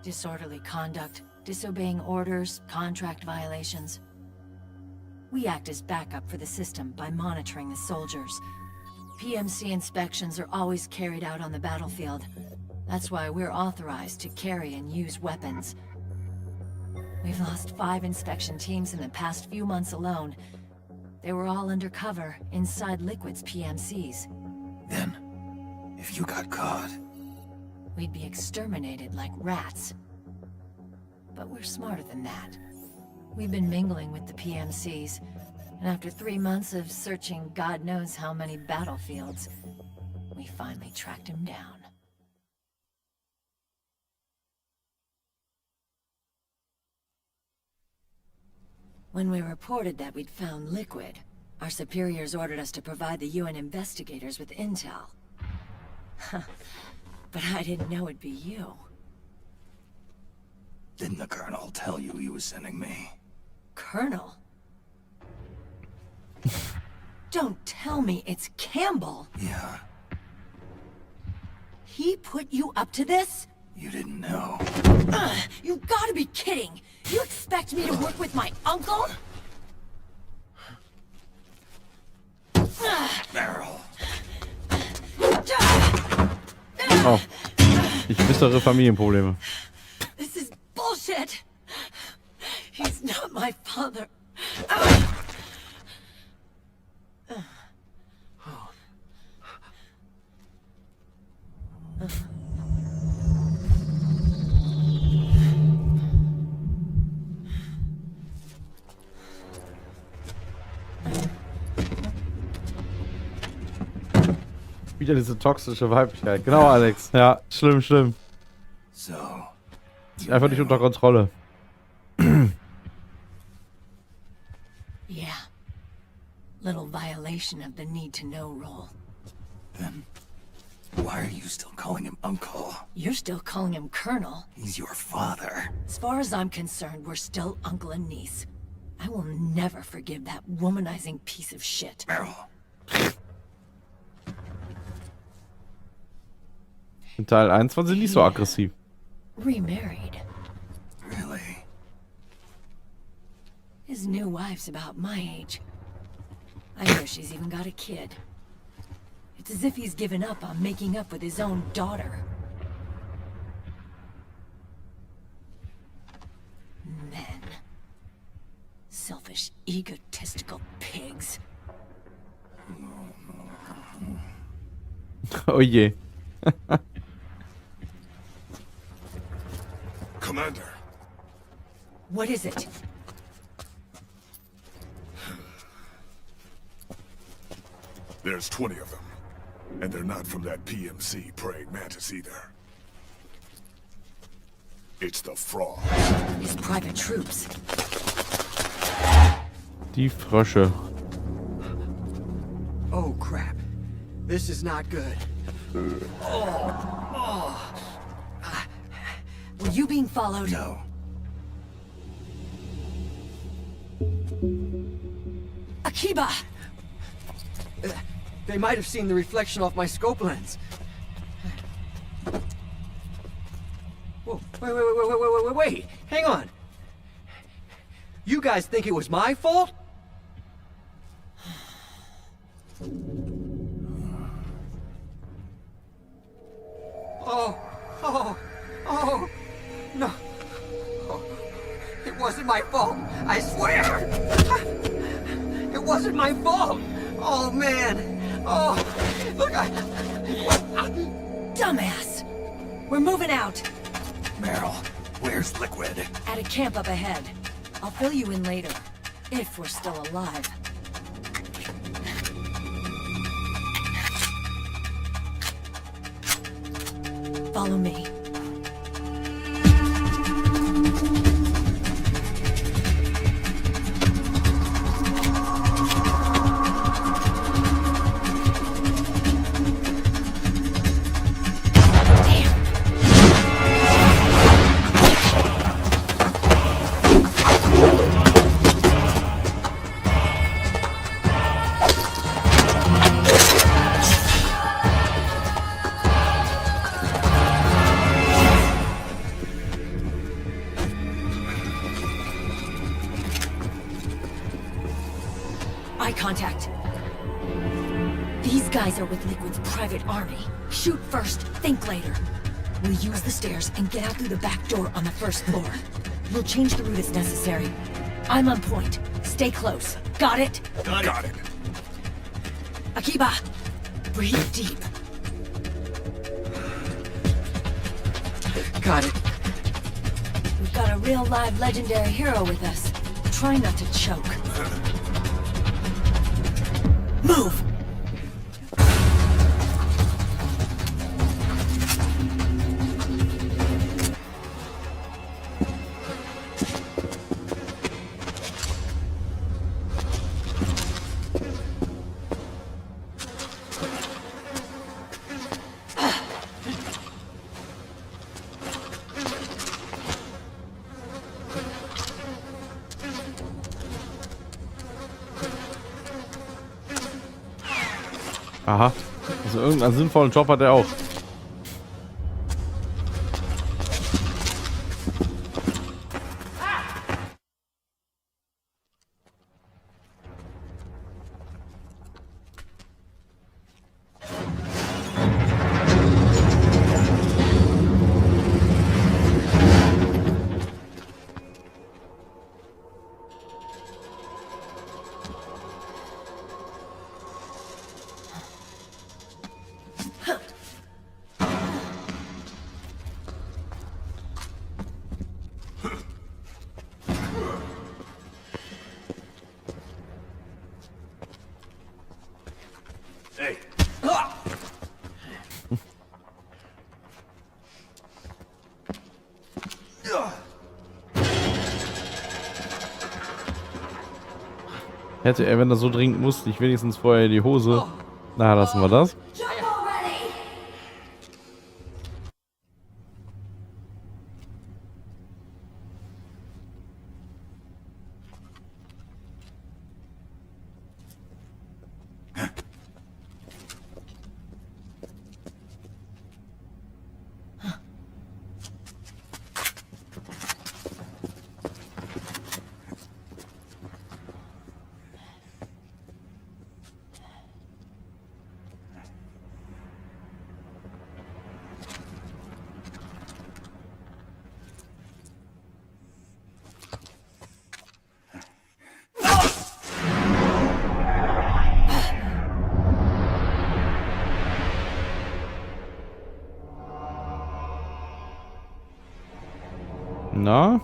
Disorderly conduct, disobeying orders, contract violations. We act as backup for the system by monitoring the soldiers. PMC inspections are always carried out on the battlefield. That's why we're authorized to carry and use weapons. We've lost 5 inspection teams in the past few months alone. They were all undercover, inside Liquid's PMCs. Then, if you got caught... We'd be exterminated like rats. But we're smarter than that. We've been mingling with the PMCs, and after 3 months of searching God knows how many battlefields, we finally tracked him down. When we reported that we'd found Liquid, our superiors ordered us to provide the UN investigators with intel. But I didn't know it'd be you. Didn't the Colonel tell you he was sending me? Colonel? Don't tell me it's Campbell. Yeah. He put you up to this? You didn't know. You gotta be kidding! You expect me to work with my uncle? Meryl. Oh. Ich wüsste Familienprobleme. This is bullshit! He's not my father. Wieder diese toxische Weiblichkeit. Genau, Alex. Ja, schlimm, schlimm. So. Ist einfach nicht unter Kontrolle. Yeah. Little violation of the need-to-know rule. Then, why are you still calling him Uncle? You're still calling him Colonel. He's your father. As far as I'm concerned, we're still uncle and niece. I will never forgive that womanizing piece of shit. Meryl. In Teil 1 waren sie nicht so aggressiv. Remarried. Really? His new wife's about my age. I hear she's even got a kid. It's as if he's given up on making up with his own daughter. Men. Selfish, egotistical pigs. Oh je. Commander. What is it? There's 20 of them. And they're not from that PMC praying mantis either. It's the Frog. His private troops. Die Frösche. Oh, crap. This is not good. Were you being followed? No. Akiba! They might have seen the reflection off my scope lens. Whoa, wait. Hang on. You guys think it was my fault? Oh, no. Oh, it wasn't my fault, I swear! It wasn't my fault! Oh, man! Oh, look, Dumbass! We're moving out. Meryl, where's Liquid? At a camp up ahead. I'll fill you in later. If we're still alive. Follow me. These guys are with Liquid's private army. Shoot first, think later. We'll use the stairs and get out through the back door on the first floor. We'll change the route as necessary. I'm on point. Stay close. Got it? Got it. Akiba, breathe deep. Got it. We've got a real live legendary hero with us. Try not to choke. Move! Aha. Also irgendeinen sinnvollen Job hat er auch. Hey, Hätte er, wenn er so dringend muss, nicht wenigstens vorher die Hose. Na, lassen wir das. Jump already! Na?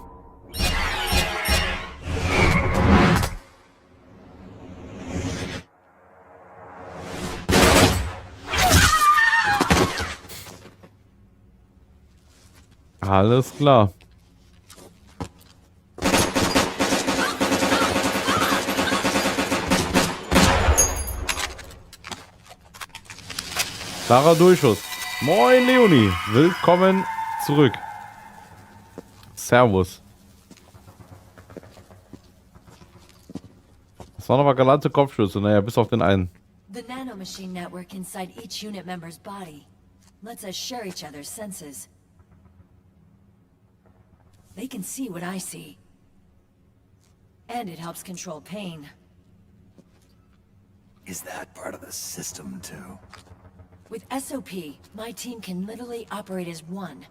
Alles klar. Klarer Durchschuss. Moin Leonie, willkommen zurück. Servus. Das waren aber galante Kopfschüsse, naja, bis auf den einen. The nanomachine network inside each unit member's body lets us share each other's senses. They can see what I see. And it helps control pain. Is that part of the system, too? With SOP, my team can literally operate as one.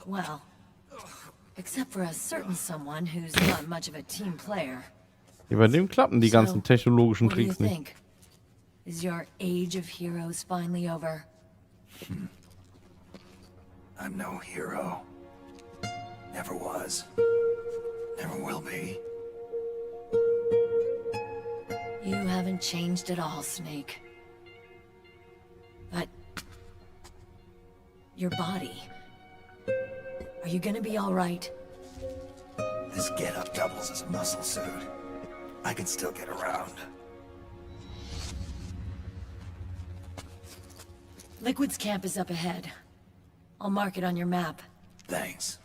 Well, except for a certain someone who's not much of a team player. Bei dem klappen die ganzen technologischen What do you Tricks nicht. think? Is your age of heroes finally over? I'm no hero. Never was. Never will be. You haven't changed at all, Snake. But your body. Are you gonna be all right? This get-up doubles as a muscle suit. I can still get around. Liquid's camp is up ahead. I'll mark it on your map. Thanks.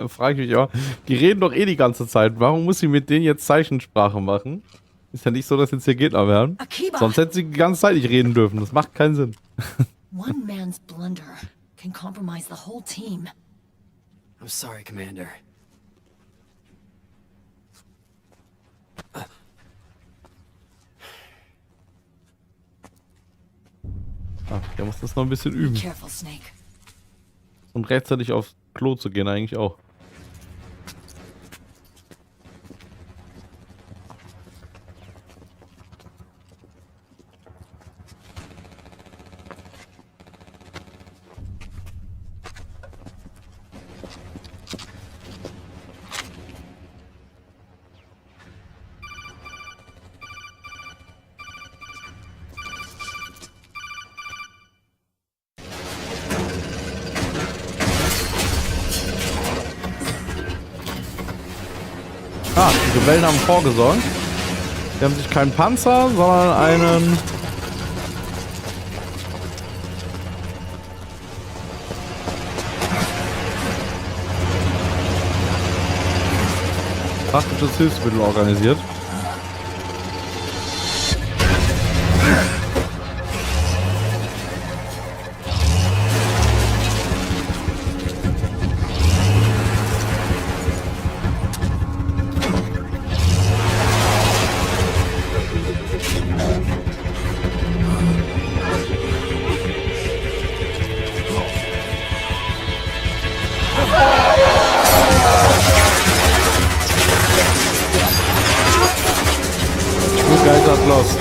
Frage ich mich auch. Die reden doch eh die ganze Zeit. Warum muss sie mit denen jetzt Zeichensprache machen? Ist ja nicht so, dass jetzt hier Gegner wären. Akiba! Sonst hätte sie die ganze Zeit nicht reden dürfen. Das macht keinen Sinn. One man's blunder can compromise the whole team. I'm sorry, Commander. Der muss das noch ein bisschen üben. Careful, Snake. Und rechtzeitig aufs Klo zu gehen eigentlich auch. Ah, die Rebellen haben vorgesorgt. Die haben sich keinen Panzer, sondern einen... praktisches Hilfsmittel organisiert. Los.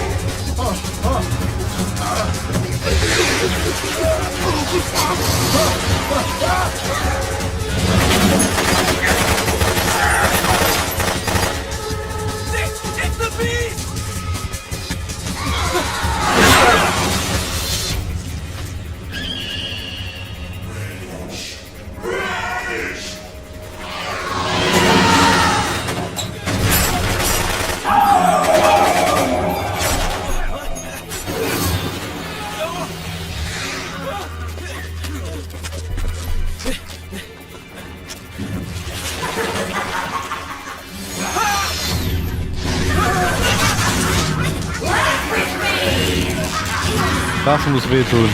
Das muss wehtun.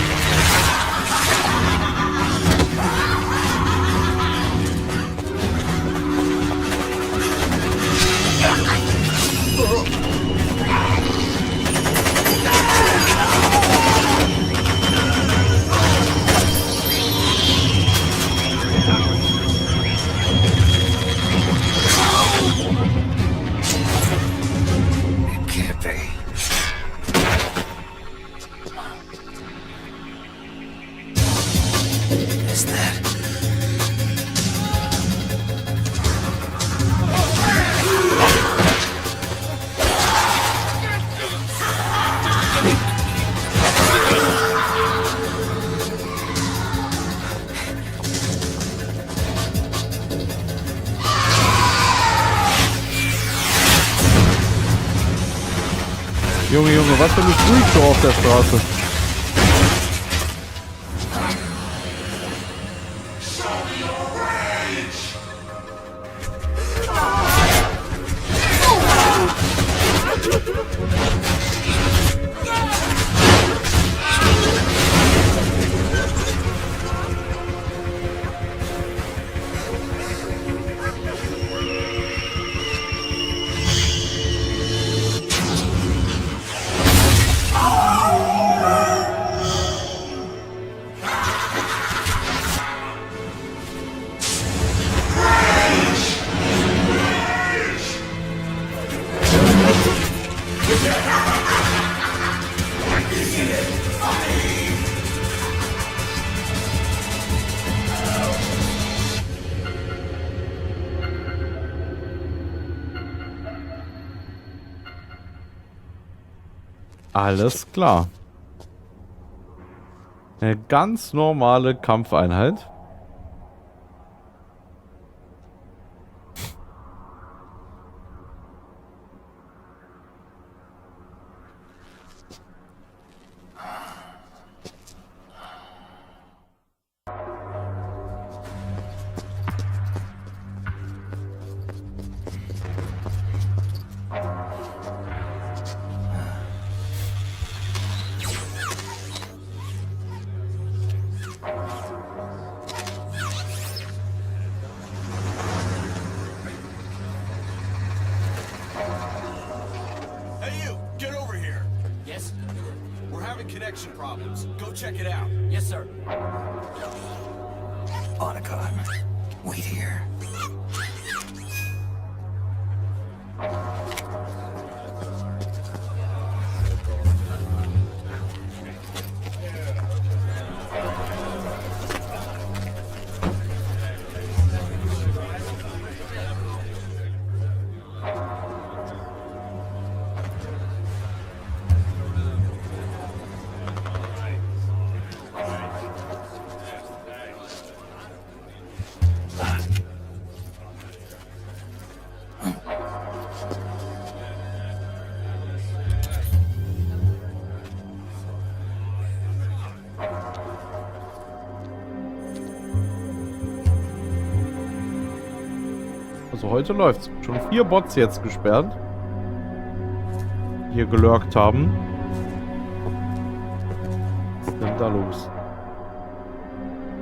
Junge, Junge, was für eine Freakshow auf der Straße. Alles klar. Eine ganz normale Kampfeinheit. connection problems. Go check it out. Yes, sir. Otacon, wait here. Also heute läuft's. Schon 4 Bots jetzt gesperrt. Die hier gelurkt haben. Was ist denn da los?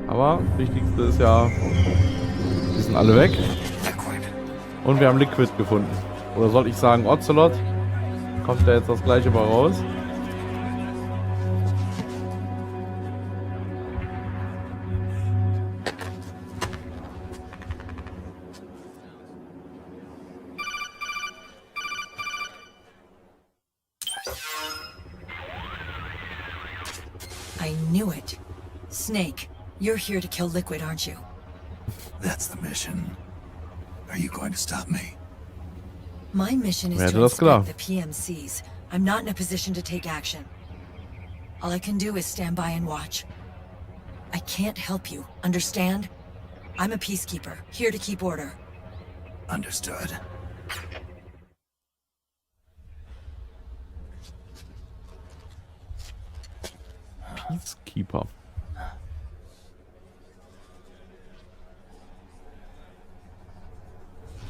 Aber das Wichtigste ist ja, die sind alle weg. Und wir haben Liquid gefunden. Oder soll ich sagen Ocelot? Kommt da jetzt das gleiche mal raus? I knew it. Snake, you're here to kill Liquid, aren't you? That's the mission. Are you going to stop me? My mission is Wer hätte to das gedacht? inspect the PMCs. I'm not in a position to take action. All I can do is stand by and watch. I can't help you, understand? I'm a peacekeeper, here to keep order. Understood. Peacekeeper.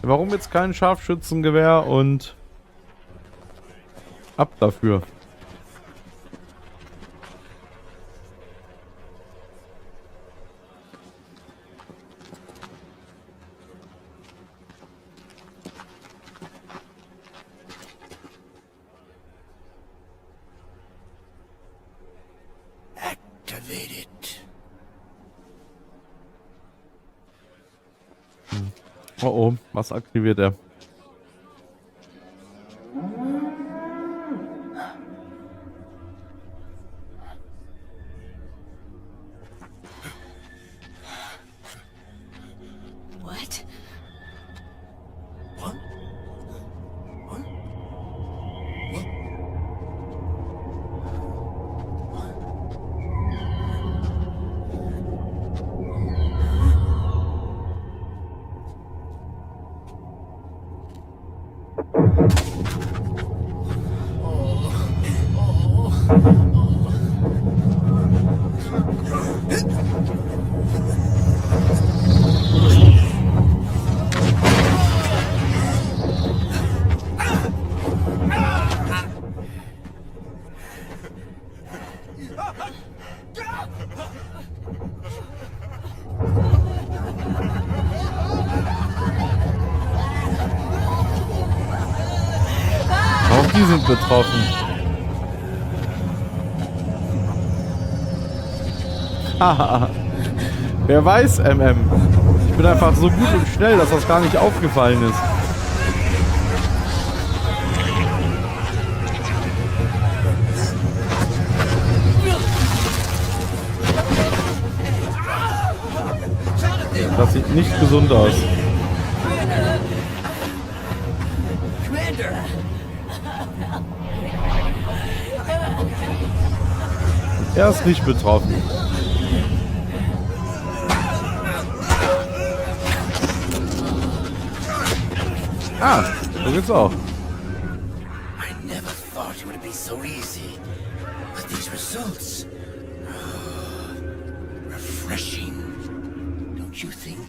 Warum jetzt kein Scharfschützengewehr und ab dafür? Activated. Oh oh, was aktiviert er? What? Auch die sind betroffen. Haha. Wer weiß, MM. Ich bin einfach so gut und schnell, dass das gar nicht aufgefallen ist. Das sieht nicht gesund aus. Er ist nicht betroffen. Ah, so geht's auch. I never thought it would be so easy. But these results... refreshing. Don't you think?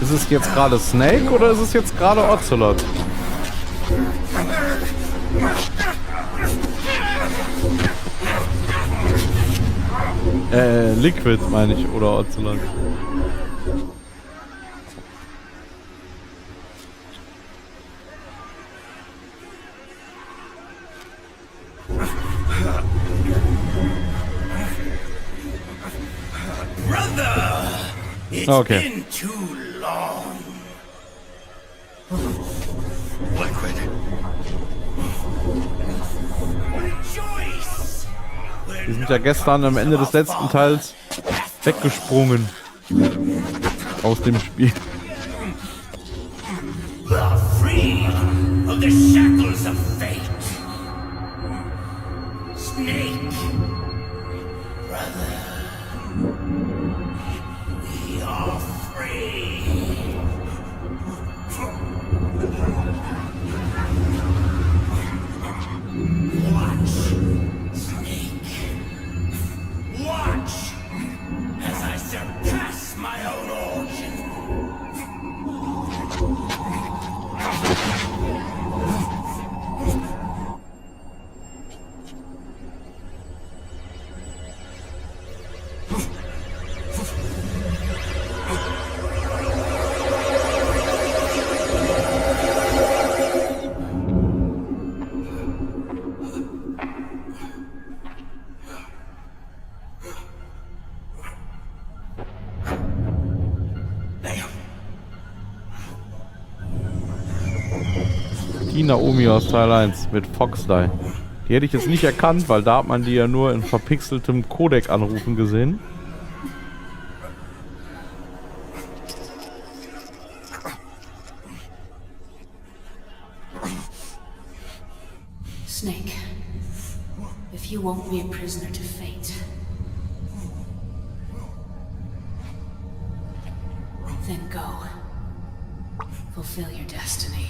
Ist es jetzt gerade Snake oder ist es jetzt gerade Ocelot? Liquid meine ich, oder Ocelot. Okay. Been too long. Liquid. Wir sind ja gestern am Ende des letzten Teils weggesprungen aus dem Spiel. Free of the shackles of fate. Snake. Brother. We are free. Watch, Snake. Watch as I surpass my own origin. Die Naomi aus Teil 1 mit Foxdie. Die hätte ich jetzt nicht erkannt, weil da hat man die ja nur in verpixeltem Codec-Anrufen gesehen. Snake, if you won't be a prisoner to fate, then go. Fulfill your destiny.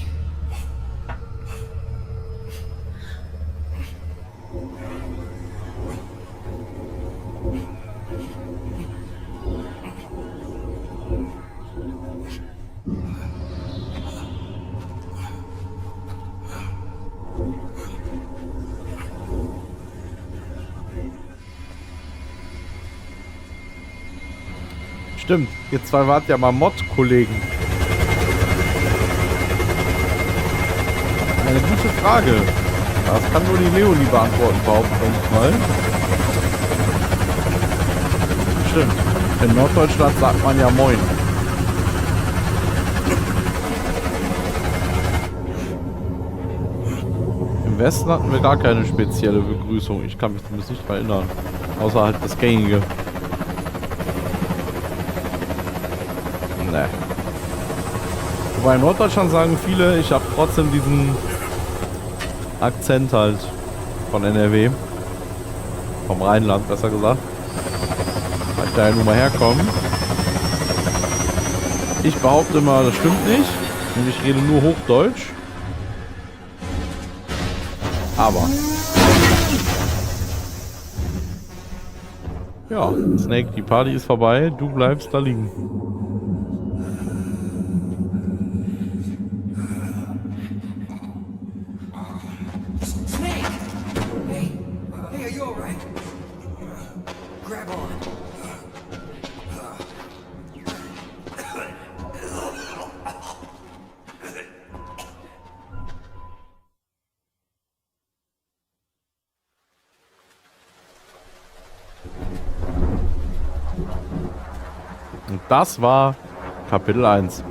Stimmt, ihr zwei wart ja mal Mod-Kollegen. Eine gute Frage. Das kann nur die Leonie beantworten, behaupte ich mal. Stimmt. In Norddeutschland sagt man ja Moin. Im Westen hatten wir gar keine spezielle Begrüßung. Ich kann mich zumindest nicht erinnern. Außer halt das Gängige. Ne. Wobei in Norddeutschland sagen viele, ich habe trotzdem diesen Akzent halt von NRW. Vom Rheinland, besser gesagt. Weil ich da ja nun mal herkomme. Ich behaupte mal, das stimmt nicht. Und ich rede nur Hochdeutsch. Aber. Ja, Snake, die Party ist vorbei. Du bleibst da liegen. Und das war Kapitel 1.